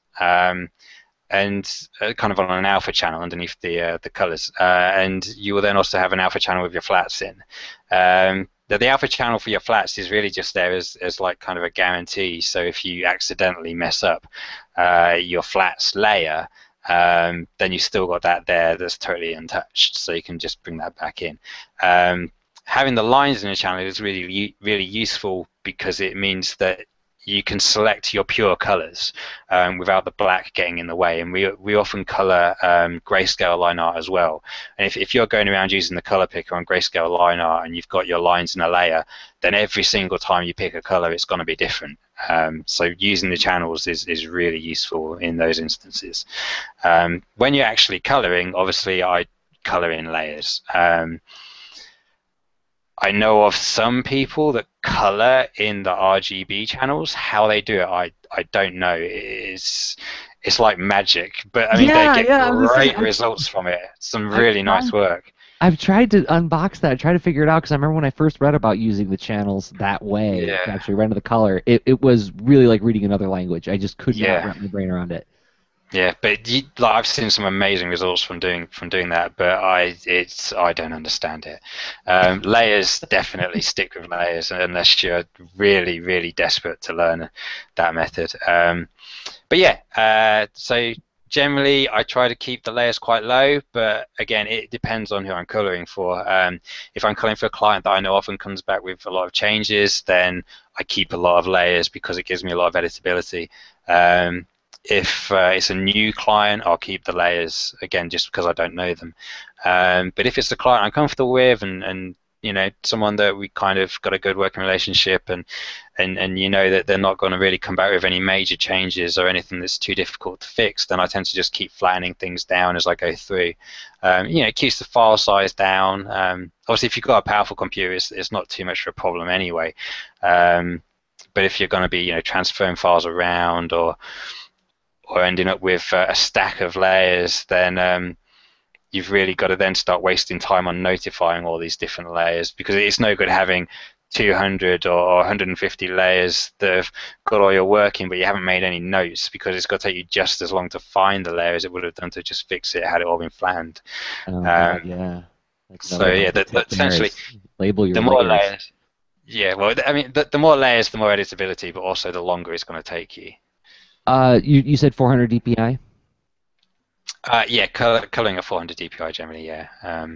And kind of on an alpha channel underneath the colors, and you will then also have an alpha channel with your flats in. The alpha channel for your flats is really just there as like kind of a guarantee. So if you accidentally mess up your flats layer, then you still got that there that's totally untouched. So you can just bring that back in. Having the lines in the channel is really useful because it means that you can select your pure colors without the black getting in the way. And we often color grayscale line art as well. And if you're going around using the color picker on grayscale line art and you've got your lines in a layer, then every single time you pick a color, it's going to be different. So using the channels is really useful in those instances. When you're actually coloring, obviously I color in layers. I know of some people that color in the RGB channels. How they do it, I don't know. It's like magic, but I mean they get great results from it. Some really nice work. I've tried to unbox that, try to figure it out, because I remember when I first read about using the channels that way to actually render the color, it was really like reading another language. I just could not wrap my brain around it. Yeah, but I've seen some amazing results from doing that, but I don't understand it. Layers, definitely stick with layers unless you're really desperate to learn that method. But yeah, so generally I try to keep the layers quite low, but again it depends on who I'm coloring for. If I'm coloring for a client that I know often comes back with a lot of changes, then I keep a lot of layers because it gives me a lot of editability. If it's a new client, I'll keep the layers, again, just because I don't know them. But if it's a client I'm comfortable with and you know, someone that we kind of got a good working relationship and you know that they're not going to really come back with any major changes or anything that's too difficult to fix, then I tend to just keep flattening things down as I go through. You know, it keeps the file size down. Obviously, if you've got a powerful computer, it's not too much of a problem anyway. But if you're going to be, you know, transferring files around or ending up with a stack of layers, then you've really got to then start wasting time on notifying all these different layers, because it's no good having 200 or 150 layers that have got all your work in, but you haven't made any notes, because it's got to take you just as long to find the layers it would have done to just fix it had it all been flattened. Yeah. So yeah, essentially, label your the more layers. Yeah, well, I mean, the more layers, the more editability, but also the longer it's going to take you. You said 400 DPI? Yeah, coloring at 400 DPI generally, yeah. A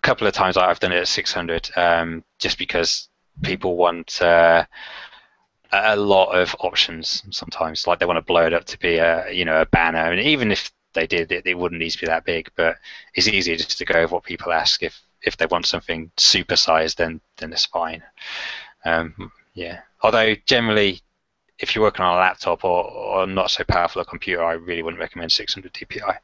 couple of times I've done it at 600, just because people want a lot of options sometimes. Like they want to blow it up to be a banner, and even if they did, it wouldn't need to be that big. But it's easier just to go with what people ask. If they want something supersized, then it's fine. Yeah. Although generally, if you're working on a laptop or not so powerful a computer, I really wouldn't recommend 600 DPI.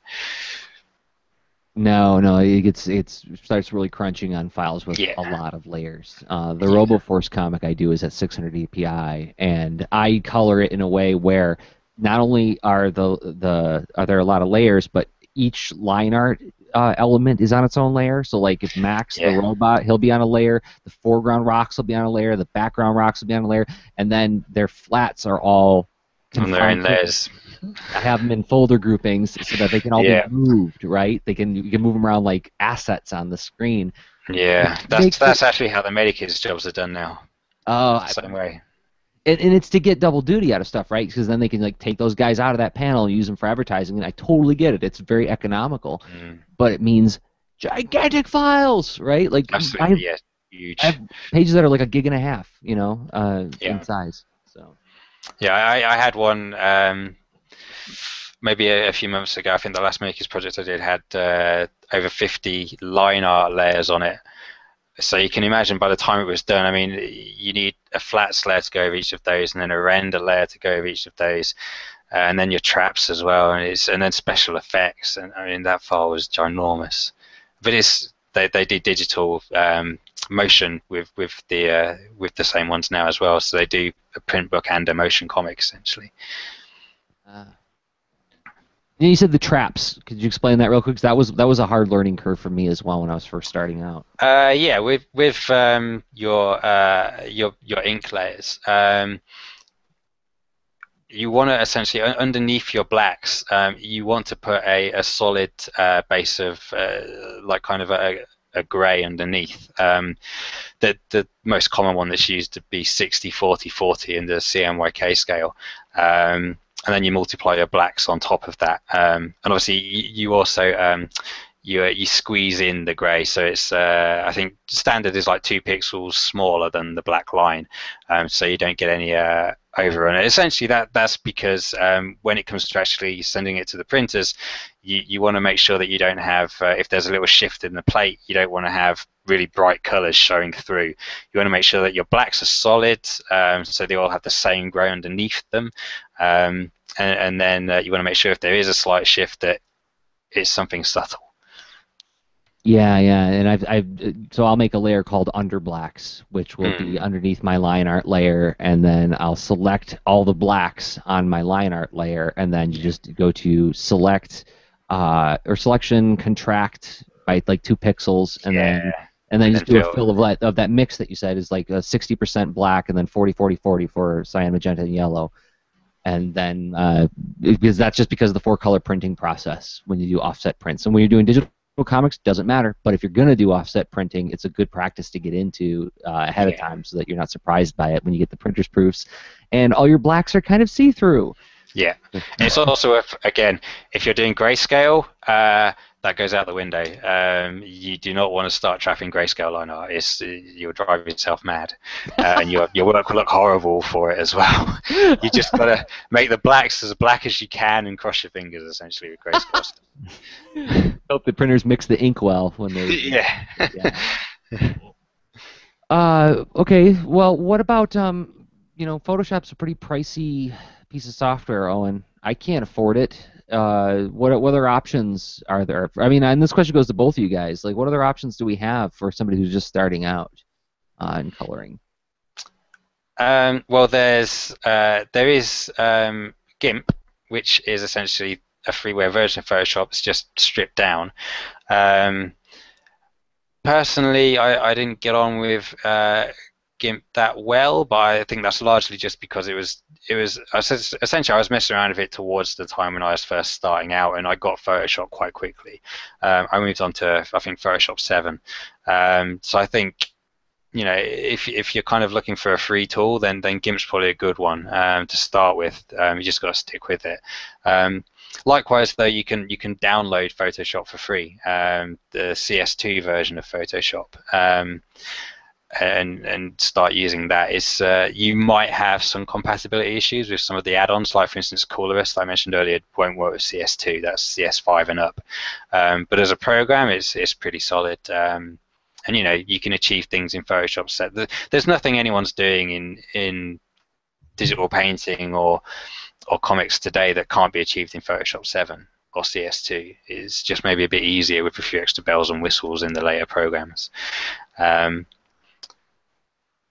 No, it starts really crunching on files with a lot of layers. The RoboForce comic I do is at 600 DPI, and I color it in a way where not only are there a lot of layers, but each line art element is on its own layer. So like if Max the robot, he'll be on a layer, the foreground rocks will be on a layer, the background rocks will be on a layer, and then their flats are all on their own layers. I have them in folder groupings so that they can all be moved, right? You can move them around like assets on the screen. Yeah, that's actually how the Medikids jobs are done now. Oh, same way. And it's to get double duty out of stuff, right? Because then they can like take those guys out of that panel and use them for advertising. And I totally get it; it's very economical, but it means gigantic files, right? Like absolutely, huge. I have pages that are like 1.5 gigs, you know, in size. So yeah, I had one maybe a few months ago. I think the last Makers project I did had over 50 line art layers on it. So you can imagine by the time it was done, I mean, you need a flat layer to go over each of those, and then a render layer to go over each of those, and then your traps as well, and then special effects. And I mean, that file was ginormous. But they do digital motion with the same ones now as well. So they do a print book and a motion comic essentially. You said the traps. Could you explain that real quick? 'Cause that was a hard learning curve for me as well when I was first starting out. Yeah, with your ink layers, you want to essentially underneath your blacks, you want to put a solid base of like kind of a grey underneath. The most common one that's used to be 60-40-40 in the CMYK scale. And then you multiply your blacks on top of that. And obviously you also you squeeze in the grey, so it's I think standard is like 2 pixels smaller than the black line, so you don't get any overrun. Essentially that's because when it comes to actually sending it to the printers, you want to make sure that you don't have if there's a little shift in the plate, you don't want to have really bright colors showing through. You want to make sure that your blacks are solid, so they all have the same grey underneath them, and then you want to make sure if there is a slight shift that it's something subtle. Yeah, and so I'll make a layer called underblacks, which will be underneath my line art layer, and then I'll select all the blacks on my line art layer, and then you just go to select or selection contract by like 2 pixels, and then just do a fill of that mix that you said is like 60% black, and then 40-40-40 for cyan, magenta, and yellow. And then because that's just because of the 4-color printing process when you do offset prints, and when you're doing digital comics, doesn't matter. But if you're going to do offset printing, it's a good practice to get into ahead of time so that you're not surprised by it when you get the printer's proofs and all your blacks are kind of see-through. Yeah. And it's also, again, if you're doing grayscale, that goes out the window. You do not want to start trapping grayscale line art. You'll drive yourself mad, and your work will look horrible for it as well. You just got to make the blacks as black as you can and cross your fingers, essentially, with grayscale. Hope the printers mix the ink well when they... Yeah. Okay, well, what about, Photoshop's a pretty pricey piece of software, Owen. I can't afford it. What other options are there? I mean, and this question goes to both of you guys. Like, what other options do we have for somebody who's just starting out in coloring? Well, there is GIMP, which is essentially a freeware version of Photoshop. It's just stripped down. Personally, I didn't get on with GIMP that well, but I think that's largely just because essentially I was messing around with it towards the time when I was first starting out, and I got Photoshop quite quickly. I moved on to, I think, Photoshop 7. So I think, if you're kind of looking for a free tool, then GIMP's probably a good one to start with. You just got to stick with it. Likewise, though, you can download Photoshop for free, the CS2 version of Photoshop. And start using that. You might have some compatibility issues with some of the add-ons, like for instance Colorist I mentioned earlier won't work with CS2, that's CS5 and up. But as a program, it's pretty solid. And you can achieve things in Photoshop. So there's nothing anyone's doing in digital painting or comics today that can't be achieved in Photoshop 7 or CS2. It's just maybe a bit easier with a few extra bells and whistles in the later programs.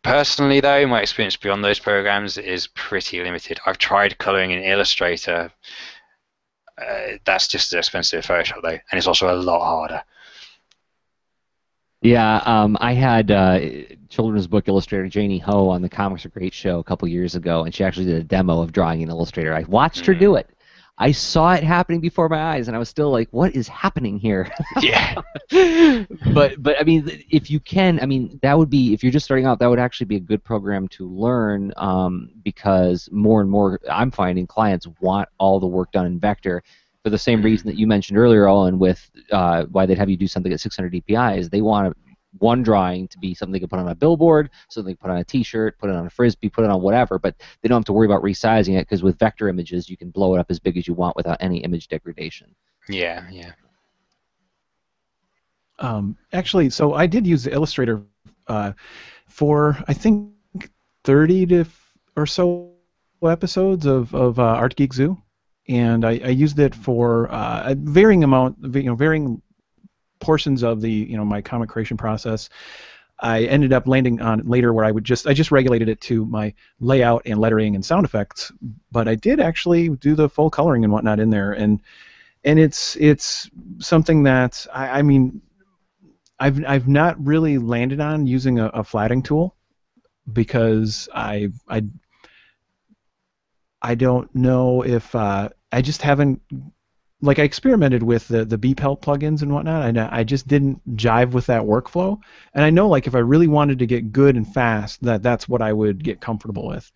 Personally, though, my experience beyond those programs is pretty limited. I've tried coloring in Illustrator. That's just as expensive as Photoshop, though, and it's also a lot harder. Yeah, I had children's book illustrator Janie Ho on the Comics Are Great show a couple years ago, and she actually did a demo of drawing in Illustrator. I watched her do it. I saw it happening before my eyes, and I was still like, "What is happening here?" Yeah. but I mean, if you can, I mean, that would be, if you're just starting out, that would actually be a good program to learn, because more and more I'm finding clients want all the work done in vector for the same reason that you mentioned earlier, Owen, with why they'd have you do something at 600 DPI is they want one drawing to be something they can put on a billboard, something they can put on a T-shirt, put it on a frisbee, put it on whatever, but they don't have to worry about resizing it because with vector images you can blow it up as big as you want without any image degradation. Yeah. Actually, so I did use the Illustrator for I think 30 or so episodes of Art Geek Zoo, and I used it for a varying amount, varying portions of the my comic creation process. I ended up landing on later where I just regulated it to my layout and lettering and sound effects, but I did actually do the full coloring and whatnot in there, and it's something that I mean I've not really landed on using a flatting tool because I don't know if I just haven't, like, I experimented with the BPelt plugins and whatnot, and I just didn't jive with that workflow. And I know, like, if I really wanted to get good and fast, that's what I would get comfortable with.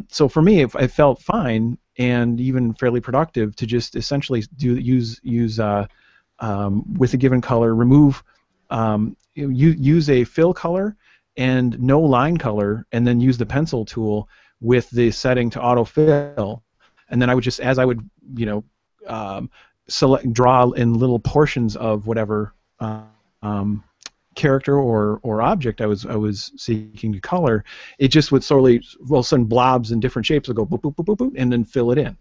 So for me, it felt fine and even fairly productive to just essentially use with a given color, remove use a fill color and no line color, and then use the pencil tool with the setting to autofill, and then I would just, as I would, draw in little portions of whatever character or object I was seeking to color, it just would slowly, all of a sudden, blobs in different shapes would go boop boop boop boop boop, and then fill it in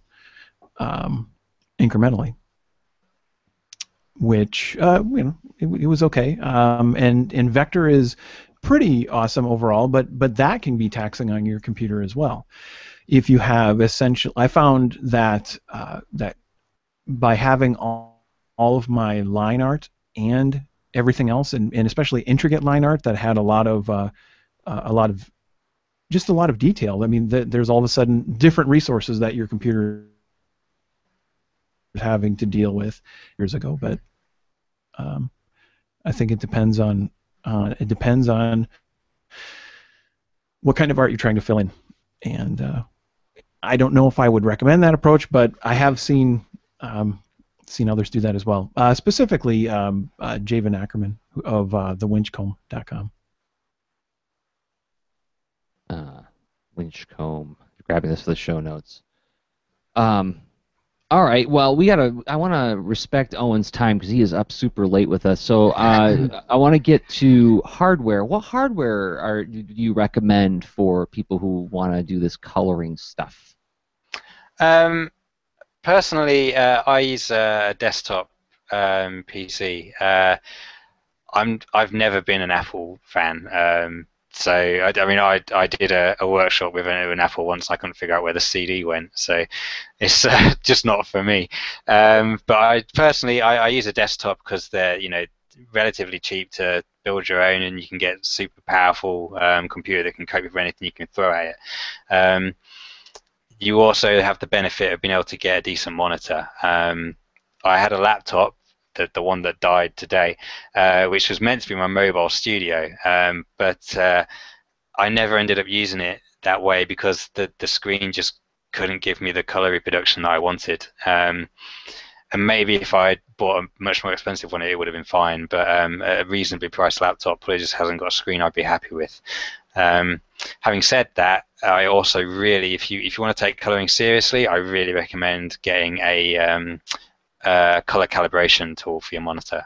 incrementally, which it was okay. And vector is pretty awesome overall, but that can be taxing on your computer as well. If you have I found that that by having all of my line art and everything else, and especially intricate line art that had a lot of detail. I mean, there's all of a sudden different resources that your computer is having to deal with years ago. But I think it depends on what kind of art you're trying to fill in, and I don't know if I would recommend that approach, but I have seen others do that as well. Specifically, Javen Ackerman of thewinchcomb.com. Winchcomb. Grabbing this for the show notes. All right. Well, I want to respect Owen's time because he is up super late with us. So I want to get to hardware. What hardware do you recommend for people who want to do this coloring stuff? Personally, I use a desktop PC. I've never been an Apple fan. So I mean, I did a workshop with an Apple once. I couldn't figure out where the CD went, so it's just not for me. But I personally use a desktop because they're relatively cheap to build your own, and you can get super powerful computer that can cope with anything you can throw at it. You also have the benefit of being able to get a decent monitor. I had a laptop, the one that died today, which was meant to be my mobile studio, but I never ended up using it that way because the screen just couldn't give me the color reproduction that I wanted. And maybe if I bought a much more expensive one, it would have been fine, but a reasonably priced laptop probably just hasn't got a screen I'd be happy with. Having said that, I also really, if you want to take coloring seriously, I really recommend getting a color calibration tool for your monitor.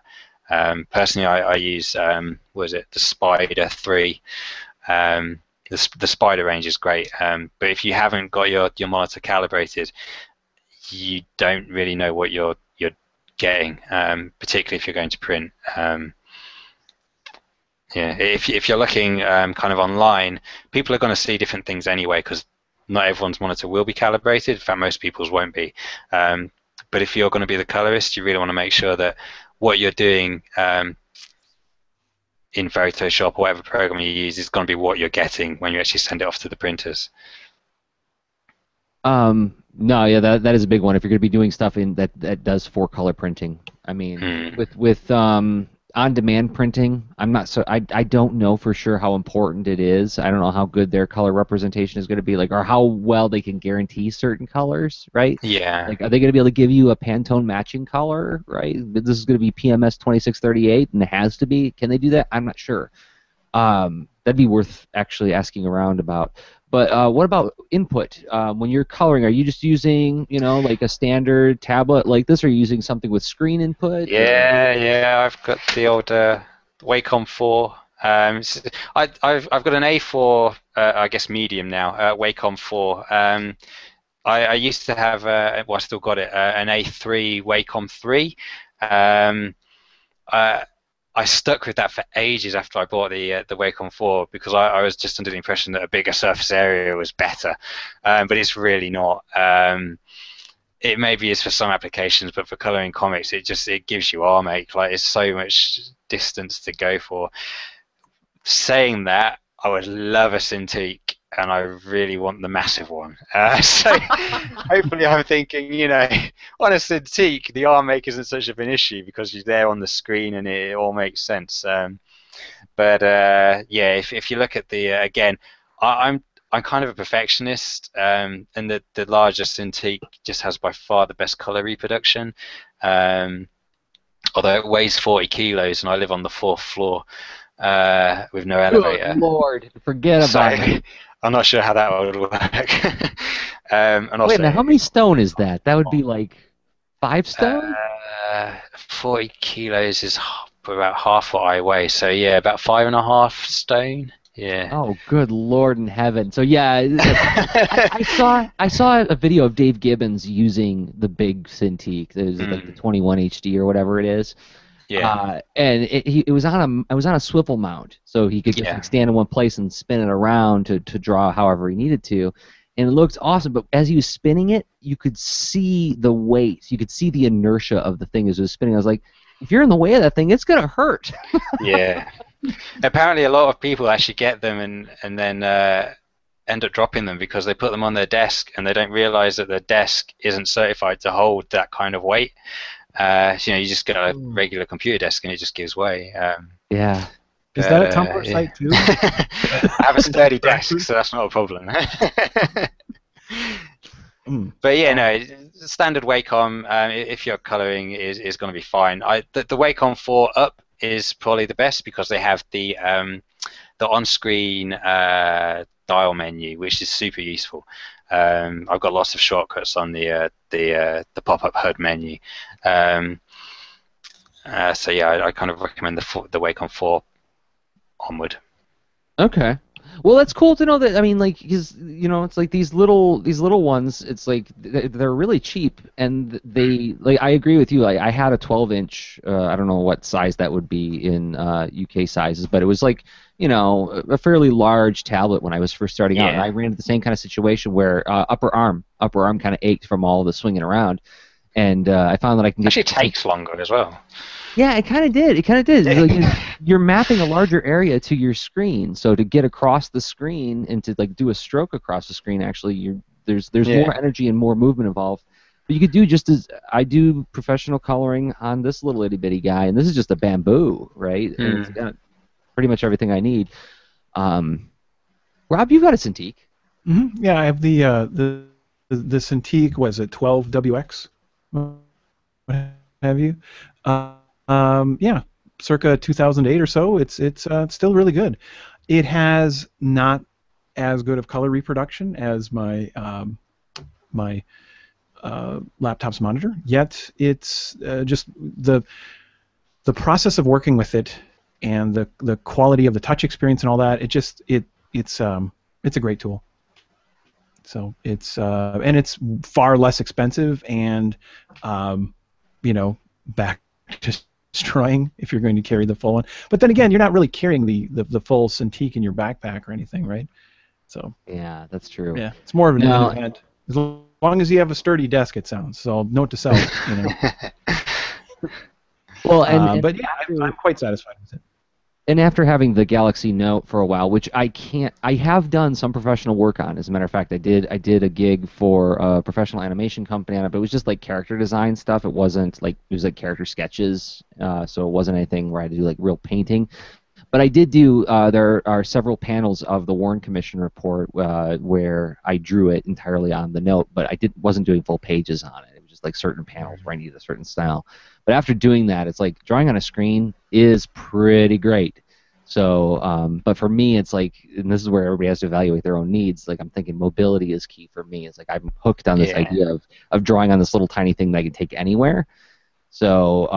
Personally, I use the Spider 3. The Spider range is great, but if you haven't got your monitor calibrated, you don't really know what you're getting, particularly if you're going to print. Yeah, if you're looking kind of online, people are going to see different things anyway because not everyone's monitor will be calibrated. In fact, most people's won't be. But if you're going to be the colorist, you really want to make sure that what you're doing in Photoshop or whatever program you use is going to be what you're getting when you actually send it off to the printers. No, yeah, that is a big one. If you're going to be doing stuff that does four-color printing, I mean, with on-demand printing, I don't know for sure how important it is. I don't know how good their color representation is going to be, or how well they can guarantee certain colors, right? Yeah. Are they going to be able to give you a Pantone matching color, right? This is going to be PMS 2638, and it has to be. Can they do that? I'm not sure. That'd be worth actually asking around about. But what about input? When you're coloring, are you just using, like a standard tablet like this, or are you using something with screen input? Yeah, I've got the old Wacom 4. I've got an A4, I guess medium now, Wacom 4. I used to have, I still got it, an A3 Wacom 3. I stuck with that for ages after I bought the Wacom 4 because I was just under the impression that a bigger surface area was better, but it's really not. It maybe is for some applications, but for coloring comics, it gives you arm ache. Like, it's so much distance to go for. Saying that, I would love a Cintiq, and I really want the massive one. So hopefully, I'm thinking, on a Cintiq, the arm ache isn't such of an issue because you're there on the screen and it all makes sense. But yeah, if you look at the again, I'm kind of a perfectionist, and the larger Cintiq just has by far the best color reproduction. Although it weighs 40 kilos, and I live on the 4th floor with no elevator. Good Lord, forget about it. I'm not sure how that would work. And also, wait, now how many stone is that? That would be like 5 stone? 40 kilos is about half what I weigh, so yeah, about 5.5 stone. Yeah. Oh, good Lord in heaven! So yeah, I saw a video of Dave Gibbons using the big Cintiq. It was like the 21 HD or whatever it is. Yeah. And it was on a swivel mount, so he could just like, stand in one place and spin it around to draw however he needed to, and it looked awesome. But as he was spinning it, you could see the weight, you could see the inertia of the thing as it was spinning. I was like, if you're in the way of that thing, it's gonna hurt. Yeah. Apparently, a lot of people actually get them and then end up dropping them because they put them on their desk and they don't realize that their desk isn't certified to hold that kind of weight. So, you just get a regular computer desk and it just gives way. Yeah. Is that a Tumblr site too? I have a sturdy desk, so that's not a problem. But yeah, no, standard Wacom, if you're coloring, is going to be fine. The Wacom 4 Up is probably the best because they have the on-screen dial menu, which is super useful. I've got lots of shortcuts on the pop-up HUD menu. So yeah, I kind of recommend the Wacom 4 onward. Okay. Well, that's cool to know that. I mean, like, because it's like these little ones. It's like they're really cheap, and they like. I agree with you. I had a 12-inch. I don't know what size that would be in UK sizes, but it was like a fairly large tablet when I was first starting out. And I ran into the same kind of situation where upper arm kind of ached from all the swinging around, and I found that I can actually takes longer as well. Yeah, it kind of did. Like, you're mapping a larger area to your screen, so to get across the screen and to like do a stroke across the screen, actually, there's more energy and more movement involved. But you could do just as I do professional coloring on this little itty bitty guy, and this is just a bamboo, right? And it's got pretty much everything I need. Rob, you've got a Cintiq. Mm-hmm. Yeah, I have the Cintiq. Was it 12WX? What have you? Yeah, circa 2008 or so. It's still really good. It has not as good of color reproduction as my my laptop's monitor. Yet it's just the process of working with it and the quality of the touch experience and all that. It's a great tool. So it's and it's far less expensive and back to destroying if you're going to carry the full one. But then again, you're not really carrying the full Cintiq in your backpack or anything, right? So yeah, that's true. Yeah, it's more of an event. As long as you have a sturdy desk, it sounds. So note to self, Well, but yeah, I'm quite satisfied with it. And after having the Galaxy Note for a while, which I have done some professional work on. As a matter of fact, I did a gig for a professional animation company on it, but it was just like character design stuff. It wasn't like it was like character sketches, so it wasn't anything where I had to do like real painting. But I did do. There are several panels of the Warren Commission report where I drew it entirely on the Note, but I wasn't doing full pages on it. It was just like certain panels where I needed a certain style. But after doing that, it's like drawing on a screen is pretty great. So, but for me, it's like, and this is where everybody has to evaluate their own needs. Like, I'm thinking mobility is key for me. It's like I'm hooked on this idea of drawing on this little tiny thing that I can take anywhere. So,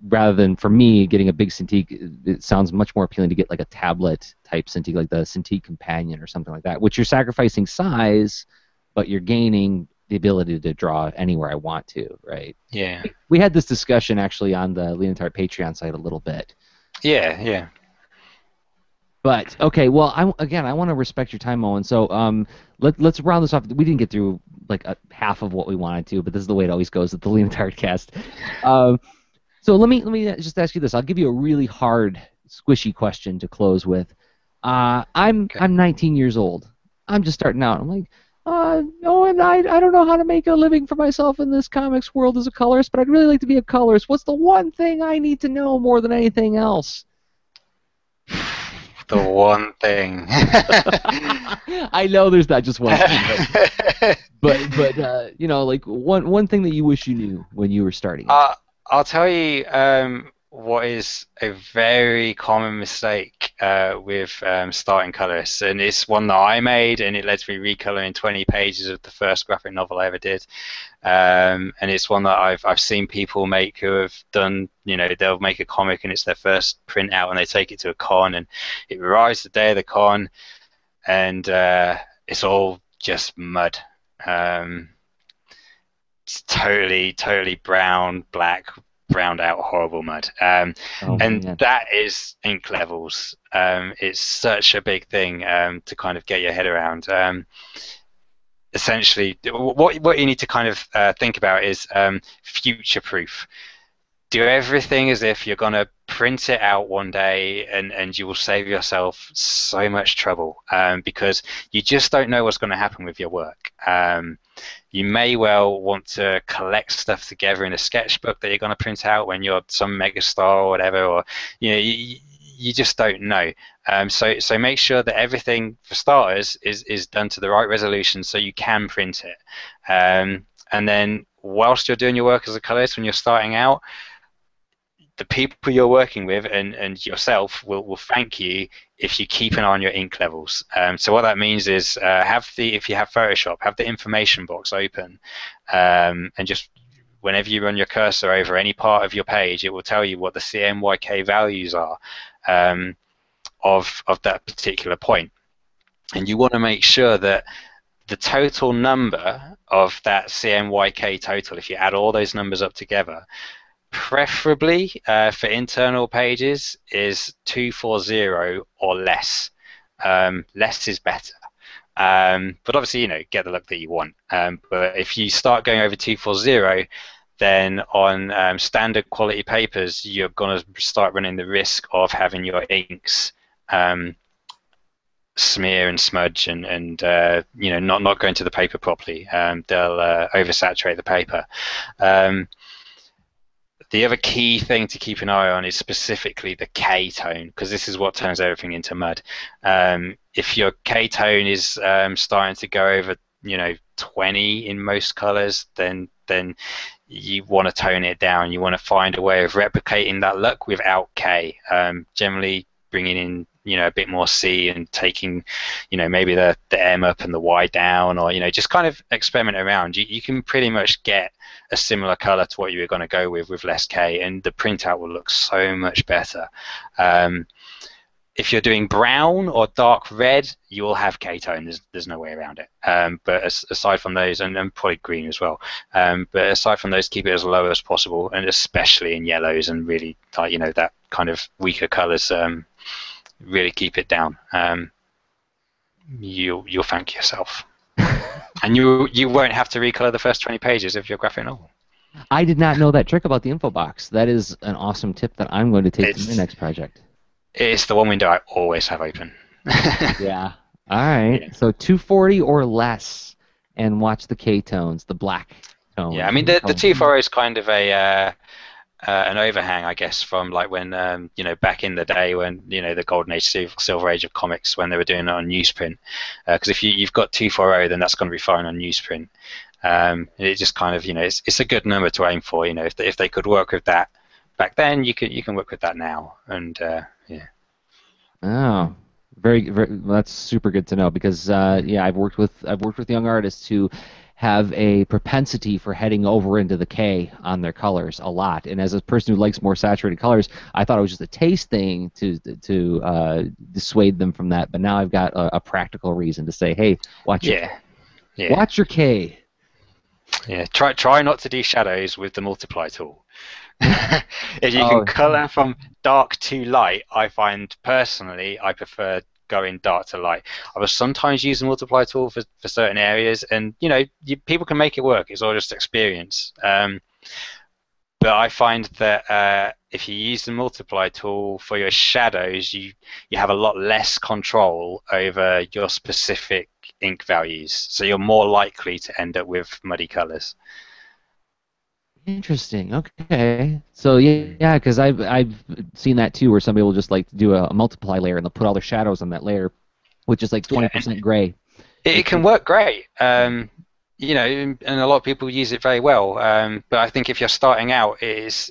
rather than for me getting a big Cintiq, it sounds much more appealing to get like a tablet type Cintiq, like the Cintiq Companion or something like that, which you're sacrificing size, but you're gaining the ability to draw anywhere I want to, right? Yeah. We had this discussion actually on the Leonard Patreon site a little bit. Yeah, yeah. But okay, well, I want to respect your time, Owen. So let's round this off. We didn't get through like half of what we wanted to, but this is the way it always goes at the Leonard cast. Um, so let me just ask you this. I'll give you a really hard, squishy question to close with. Okay. I'm 19 years old. I'm just starting out. I'm like, no, and I don't know how to make a living for myself in this comics world as a colorist, but I'd really like to be a colorist. What's the one thing I need to know more than anything else? The one thing. I know there's not just one thing, but you know, like one thing that you wish you knew when you were starting out. I'll tell you what is a very common mistake with starting colorists, and it's one that I made, and it led to me recoloring 20 pages of the first graphic novel I ever did. And it's one that I've seen people make who have done, you know, they'll make a comic and it's their first print out, and they take it to a con, and it arrives the day of the con, and it's all just mud. It's totally brown, black, browned out, horrible mud. Oh And man. that is ink levels. It's such a big thing to kind of get your head around. Essentially, what you need to kind of think about is future proof. Do everything as if you're going to print it out one day, and you will save yourself so much trouble because you just don't know what's going to happen with your work. You may well want to collect stuff together in a sketchbook that you're going to print out when you're some megastar or whatever, or you just don't know. So make sure that everything, for starters, is done to the right resolution so you can print it. And then whilst you're doing your work as a colorist, when you're starting out, the people you're working with and yourself will thank you if you keep an eye on your ink levels. So what that means is if you have Photoshop, have the information box open, and just whenever you run your cursor over any part of your page, it will tell you what the CMYK values are of that particular point. And you want to make sure that the total number of that CMYK total, if you add all those numbers up together, preferably for internal pages, is 240 or less. Less is better. But obviously, get the look that you want. But if you start going over 240, then on standard quality papers, you're going to start running the risk of having your inks smear and smudge and not going to the paper properly. They'll oversaturate the paper. The other key thing to keep an eye on is specifically the K tone, because this is what turns everything into mud. If your K tone is starting to go over 20 in most colors, then you want to tone it down. You want to find a way of replicating that look without K. Generally bringing in a bit more C and taking maybe the M up and the Y down, or just kind of experiment around. You can pretty much get a similar color to what you were going to go with less K, and the printout will look so much better. If you're doing brown or dark red, you will have K-tone. There's no way around it. But aside from those, and probably green as well, but aside from those, keep it as low as possible, and especially in yellows and really that kind of weaker colors. Really keep it down. You'll thank yourself. And you won't have to recolor the first 20 pages of your graphic novel. I did not know that trick about the info box. That is an awesome tip that I'm going to take to my next project. It's the one window I always have open. Yeah. All right. Yeah. So 240 or less, and watch the K tones, the black tone. Yeah, I mean the 240 is kind of an overhang, I guess, from like when back in the day when the golden age, silver age of comics, when they were doing it on newsprint. Because if you've got 240, then that's going to be fine on newsprint. It just kind of it's a good number to aim for. If they could work with that back then, you can work with that now. And yeah. Oh, very, very. That's super good to know, because I've worked with young artists who have a propensity for heading over into the K on their colors a lot. And as a person who likes more saturated colors, I thought it was just a taste thing to dissuade them from that. But now I've got a practical reason to say, hey, watch watch your K. Yeah, try not to do shadows with the multiply tool. If you can color from dark to light, I find personally I prefer going dark to light. I will sometimes use the multiply tool for certain areas, and people can make it work. It's all just experience. But I find that if you use the multiply tool for your shadows, you have a lot less control over your specific ink values, so you're more likely to end up with muddy colors. Interesting. Okay. So yeah, because I've seen that too, where somebody will just like do a multiply layer and they'll put all their shadows on that layer, which is like 20% gray. It can work great. And a lot of people use it very well. But I think if you're starting out, it's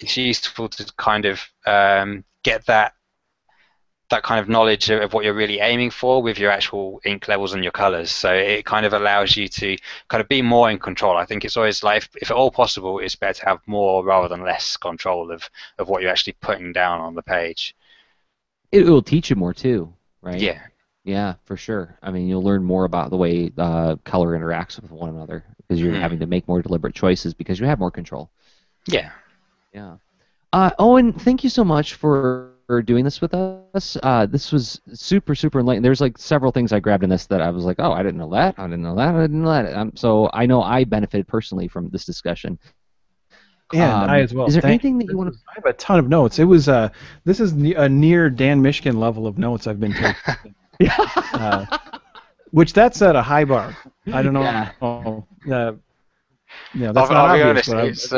useful to kind of get that kind of knowledge of what you're really aiming for with your actual ink levels and your colors. So it kind of allows you to kind of be more in control. I think it's always like, if at all possible, it's better to have more rather than less control of what you're actually putting down on the page. It will teach you more too, right? Yeah. Yeah, for sure. I mean, you'll learn more about the way color interacts with one another because you're having to make more deliberate choices because you have more control. Yeah. Yeah. Owen, thank you so much for doing this with us. This was super, super enlightening. There's like several things I grabbed in this that I was like, oh, I didn't know that. I didn't know that. I didn't know that. So I know I benefited personally from this discussion. And I as well. Is there anything that you want to? I have a ton of notes. It was this is a near Dan Mishkin level of notes I've been taking. Which that's at a high bar. I don't know. Yeah. That's not obvious. Be honest,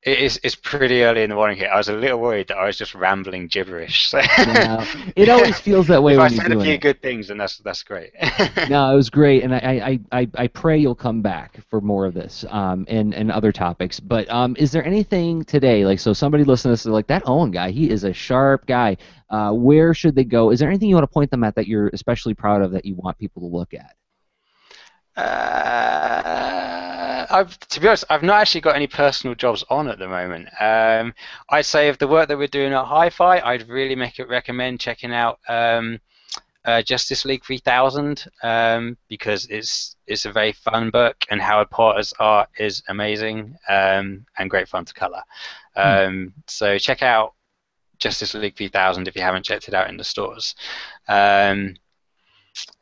it's pretty early in the morning here. I was a little worried that I was just rambling gibberish. So. Yeah, it always feels that way when you're doing it. If I said a few good things, then that's great. No, it was great, and I pray you'll come back for more of this and other topics. But is there anything today, like, so somebody listening to this is like, that Owen guy, he is a sharp guy. Where should they go? Is there anything you want to point them at that you're especially proud of that you want people to look at? To be honest, I've not actually got any personal jobs on at the moment. I'd say of the work that we're doing at Hi-Fi, I'd really recommend checking out Justice League 3000 because it's a very fun book, and Howard Porter's art is amazing and great fun to color. So check out Justice League 3000 if you haven't checked it out in the stores.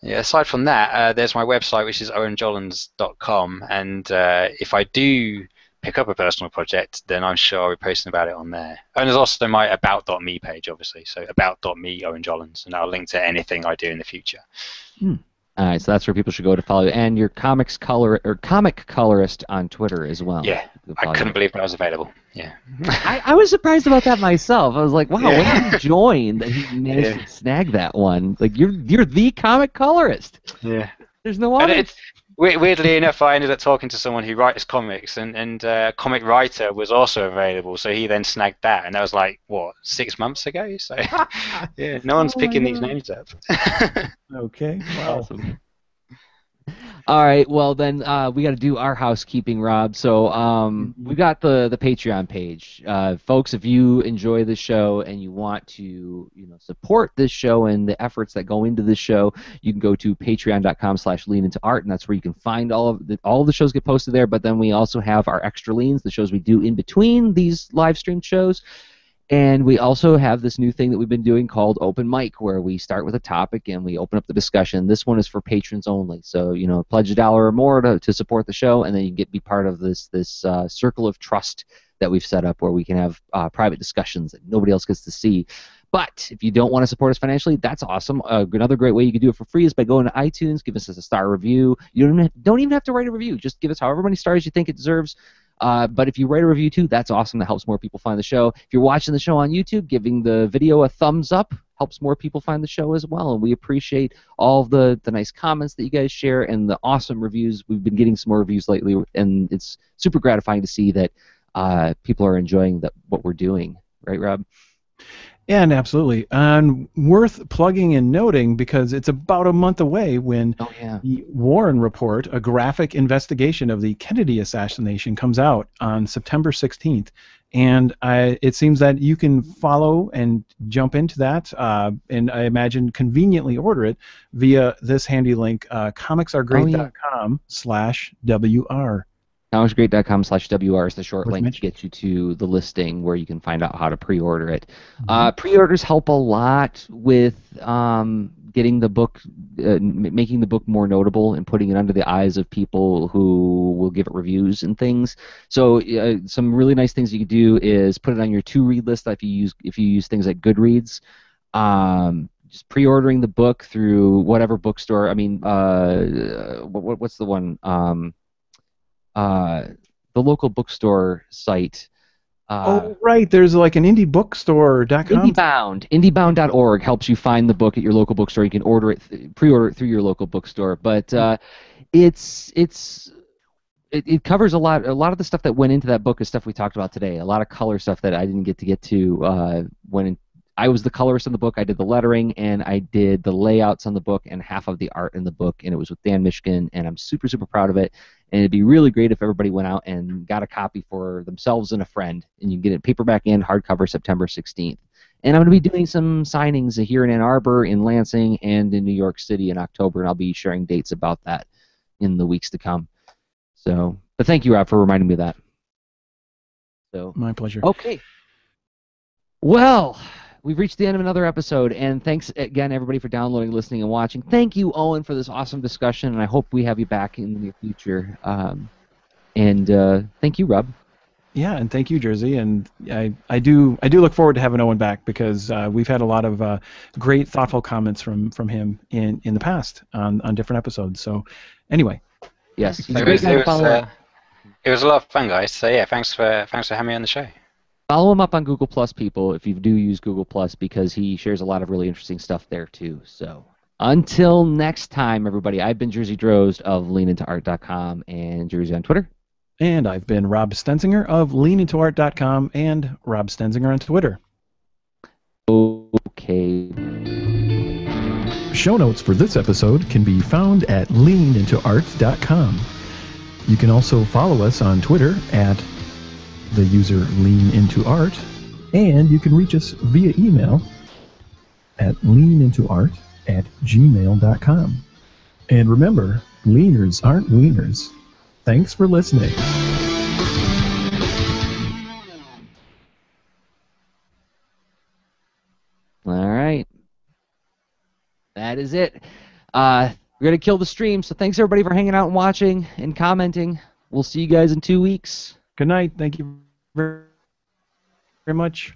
Yeah, aside from that, there's my website, which is owenjollins.com, and if I do pick up a personal project, then I'm sure I'll be posting about it on there. And there's also my about.me page, obviously, so about.me Owen Jollins, and I'll link to anything I do in the future. All right, so that's where people should go to follow you. And your comic colorist on Twitter as well. Yeah, I couldn't believe that was available. Yeah. I was surprised about that myself. I was like, wow, when did you join that he managed to snag that one? Like, you're the comic colorist. Yeah. There's no other. Weirdly enough, I ended up talking to someone who writes comics, and Comic Writer was also available, so he then snagged that, and that was like, what, 6 months ago? So, yeah, no one's picking these names up. Okay, wow. Awesome. All right, well then we got to do our housekeeping, Rob. So we got the Patreon page, folks. If you enjoy the show and you want to, support this show and the efforts that go into this show, you can go to patreon.com/leanintoart, and that's where you can find all of the shows get posted there. But then we also have our extra leans, the shows we do in between these live stream shows. And we also have this new thing that we've been doing called Open Mic, where we start with a topic and we open up the discussion. This one is for patrons only. So, pledge $1 or more to support the show, and then you be part of this circle of trust that we've set up where we can have private discussions that nobody else gets to see. But if you don't want to support us financially, that's awesome. Another great way you can do it for free is by going to iTunes, give us a star review. You don't even have to write a review. Just give us however many stars you think it deserves. But if you write a review too, that's awesome. That helps more people find the show. If you're watching the show on YouTube, giving the video a thumbs up helps more people find the show as well. And we appreciate all of the nice comments that you guys share and the awesome reviews. We've been getting some more reviews lately, and it's super gratifying to see that people are enjoying what we're doing. Right, Rob? And absolutely. And worth plugging and noting, because it's about a month away when the Warren Report, a graphic investigation of the Kennedy assassination, comes out on September 16th. And it seems that you can follow and jump into that, and I imagine conveniently order it via this handy link, comicsaregreat.com/WR. comicsgreat.com/WR is the short Worth link to mentioning. get you to the listing where you can find out how to pre-order it. Mhm. Pre-orders help a lot with getting the book, making the book more notable and putting it under the eyes of people who will give it reviews and things. So some really nice things you can do is put it on your to-read list if you use things like Goodreads. Just pre-ordering the book through whatever bookstore. I mean, what's the one? Uh, the local bookstore site. Oh, right. There's like an indie bookstore.com. IndieBound.org helps you find the book at your local bookstore. You can pre-order it through your local bookstore. But it covers a lot. A lot of the stuff that went into that book is stuff we talked about today. A lot of color stuff that I didn't get to when I was the colorist in the book. I did the lettering and I did the layouts on the book and half of the art in the book, and it was with Dan Mishkin, and I'm super, super proud of it. And it'd be really great if everybody went out and got a copy for themselves and a friend, and you can get it paperback and hardcover September 16th. And I'm going to be doing some signings here in Ann Arbor, in Lansing, and in New York City in October, and I'll be sharing dates about that in the weeks to come. So, but thank you, Rob, for reminding me of that. So, My pleasure. okay. Well, we've reached the end of another episode, and thanks again, everybody, for downloading, listening, and watching. Thank you, Owen, for this awesome discussion, and I hope we have you back in the near future. And thank you, Rob. Yeah, and thank you, Jersey. And I do look forward to having Owen back because we've had a lot of great, thoughtful comments from him in the past on different episodes. So, anyway. Yes, he's a great guy to follow. It was a lot of fun, guys. So yeah, thanks for having me on the show. Follow him up on Google Plus, people, if you do use Google Plus, because he shares a lot of really interesting stuff there too. So until next time, everybody, I've been Jersey Drozd of leanintoart.com and Jersey on Twitter. And I've been Rob Stenzinger of leanintoart.com and Rob Stenzinger on Twitter. Okay. Show notes for this episode can be found at leanintoart.com. You can also follow us on Twitter at the user leanintoart, and you can reach us via email at leanintoart@gmail.com. And remember, leaners aren't wieners. Thanks for listening. All right. That is it. We're going to kill the stream, so thanks everybody for hanging out and watching and commenting. We'll see you guys in 2 weeks. Good night. Thank you very much.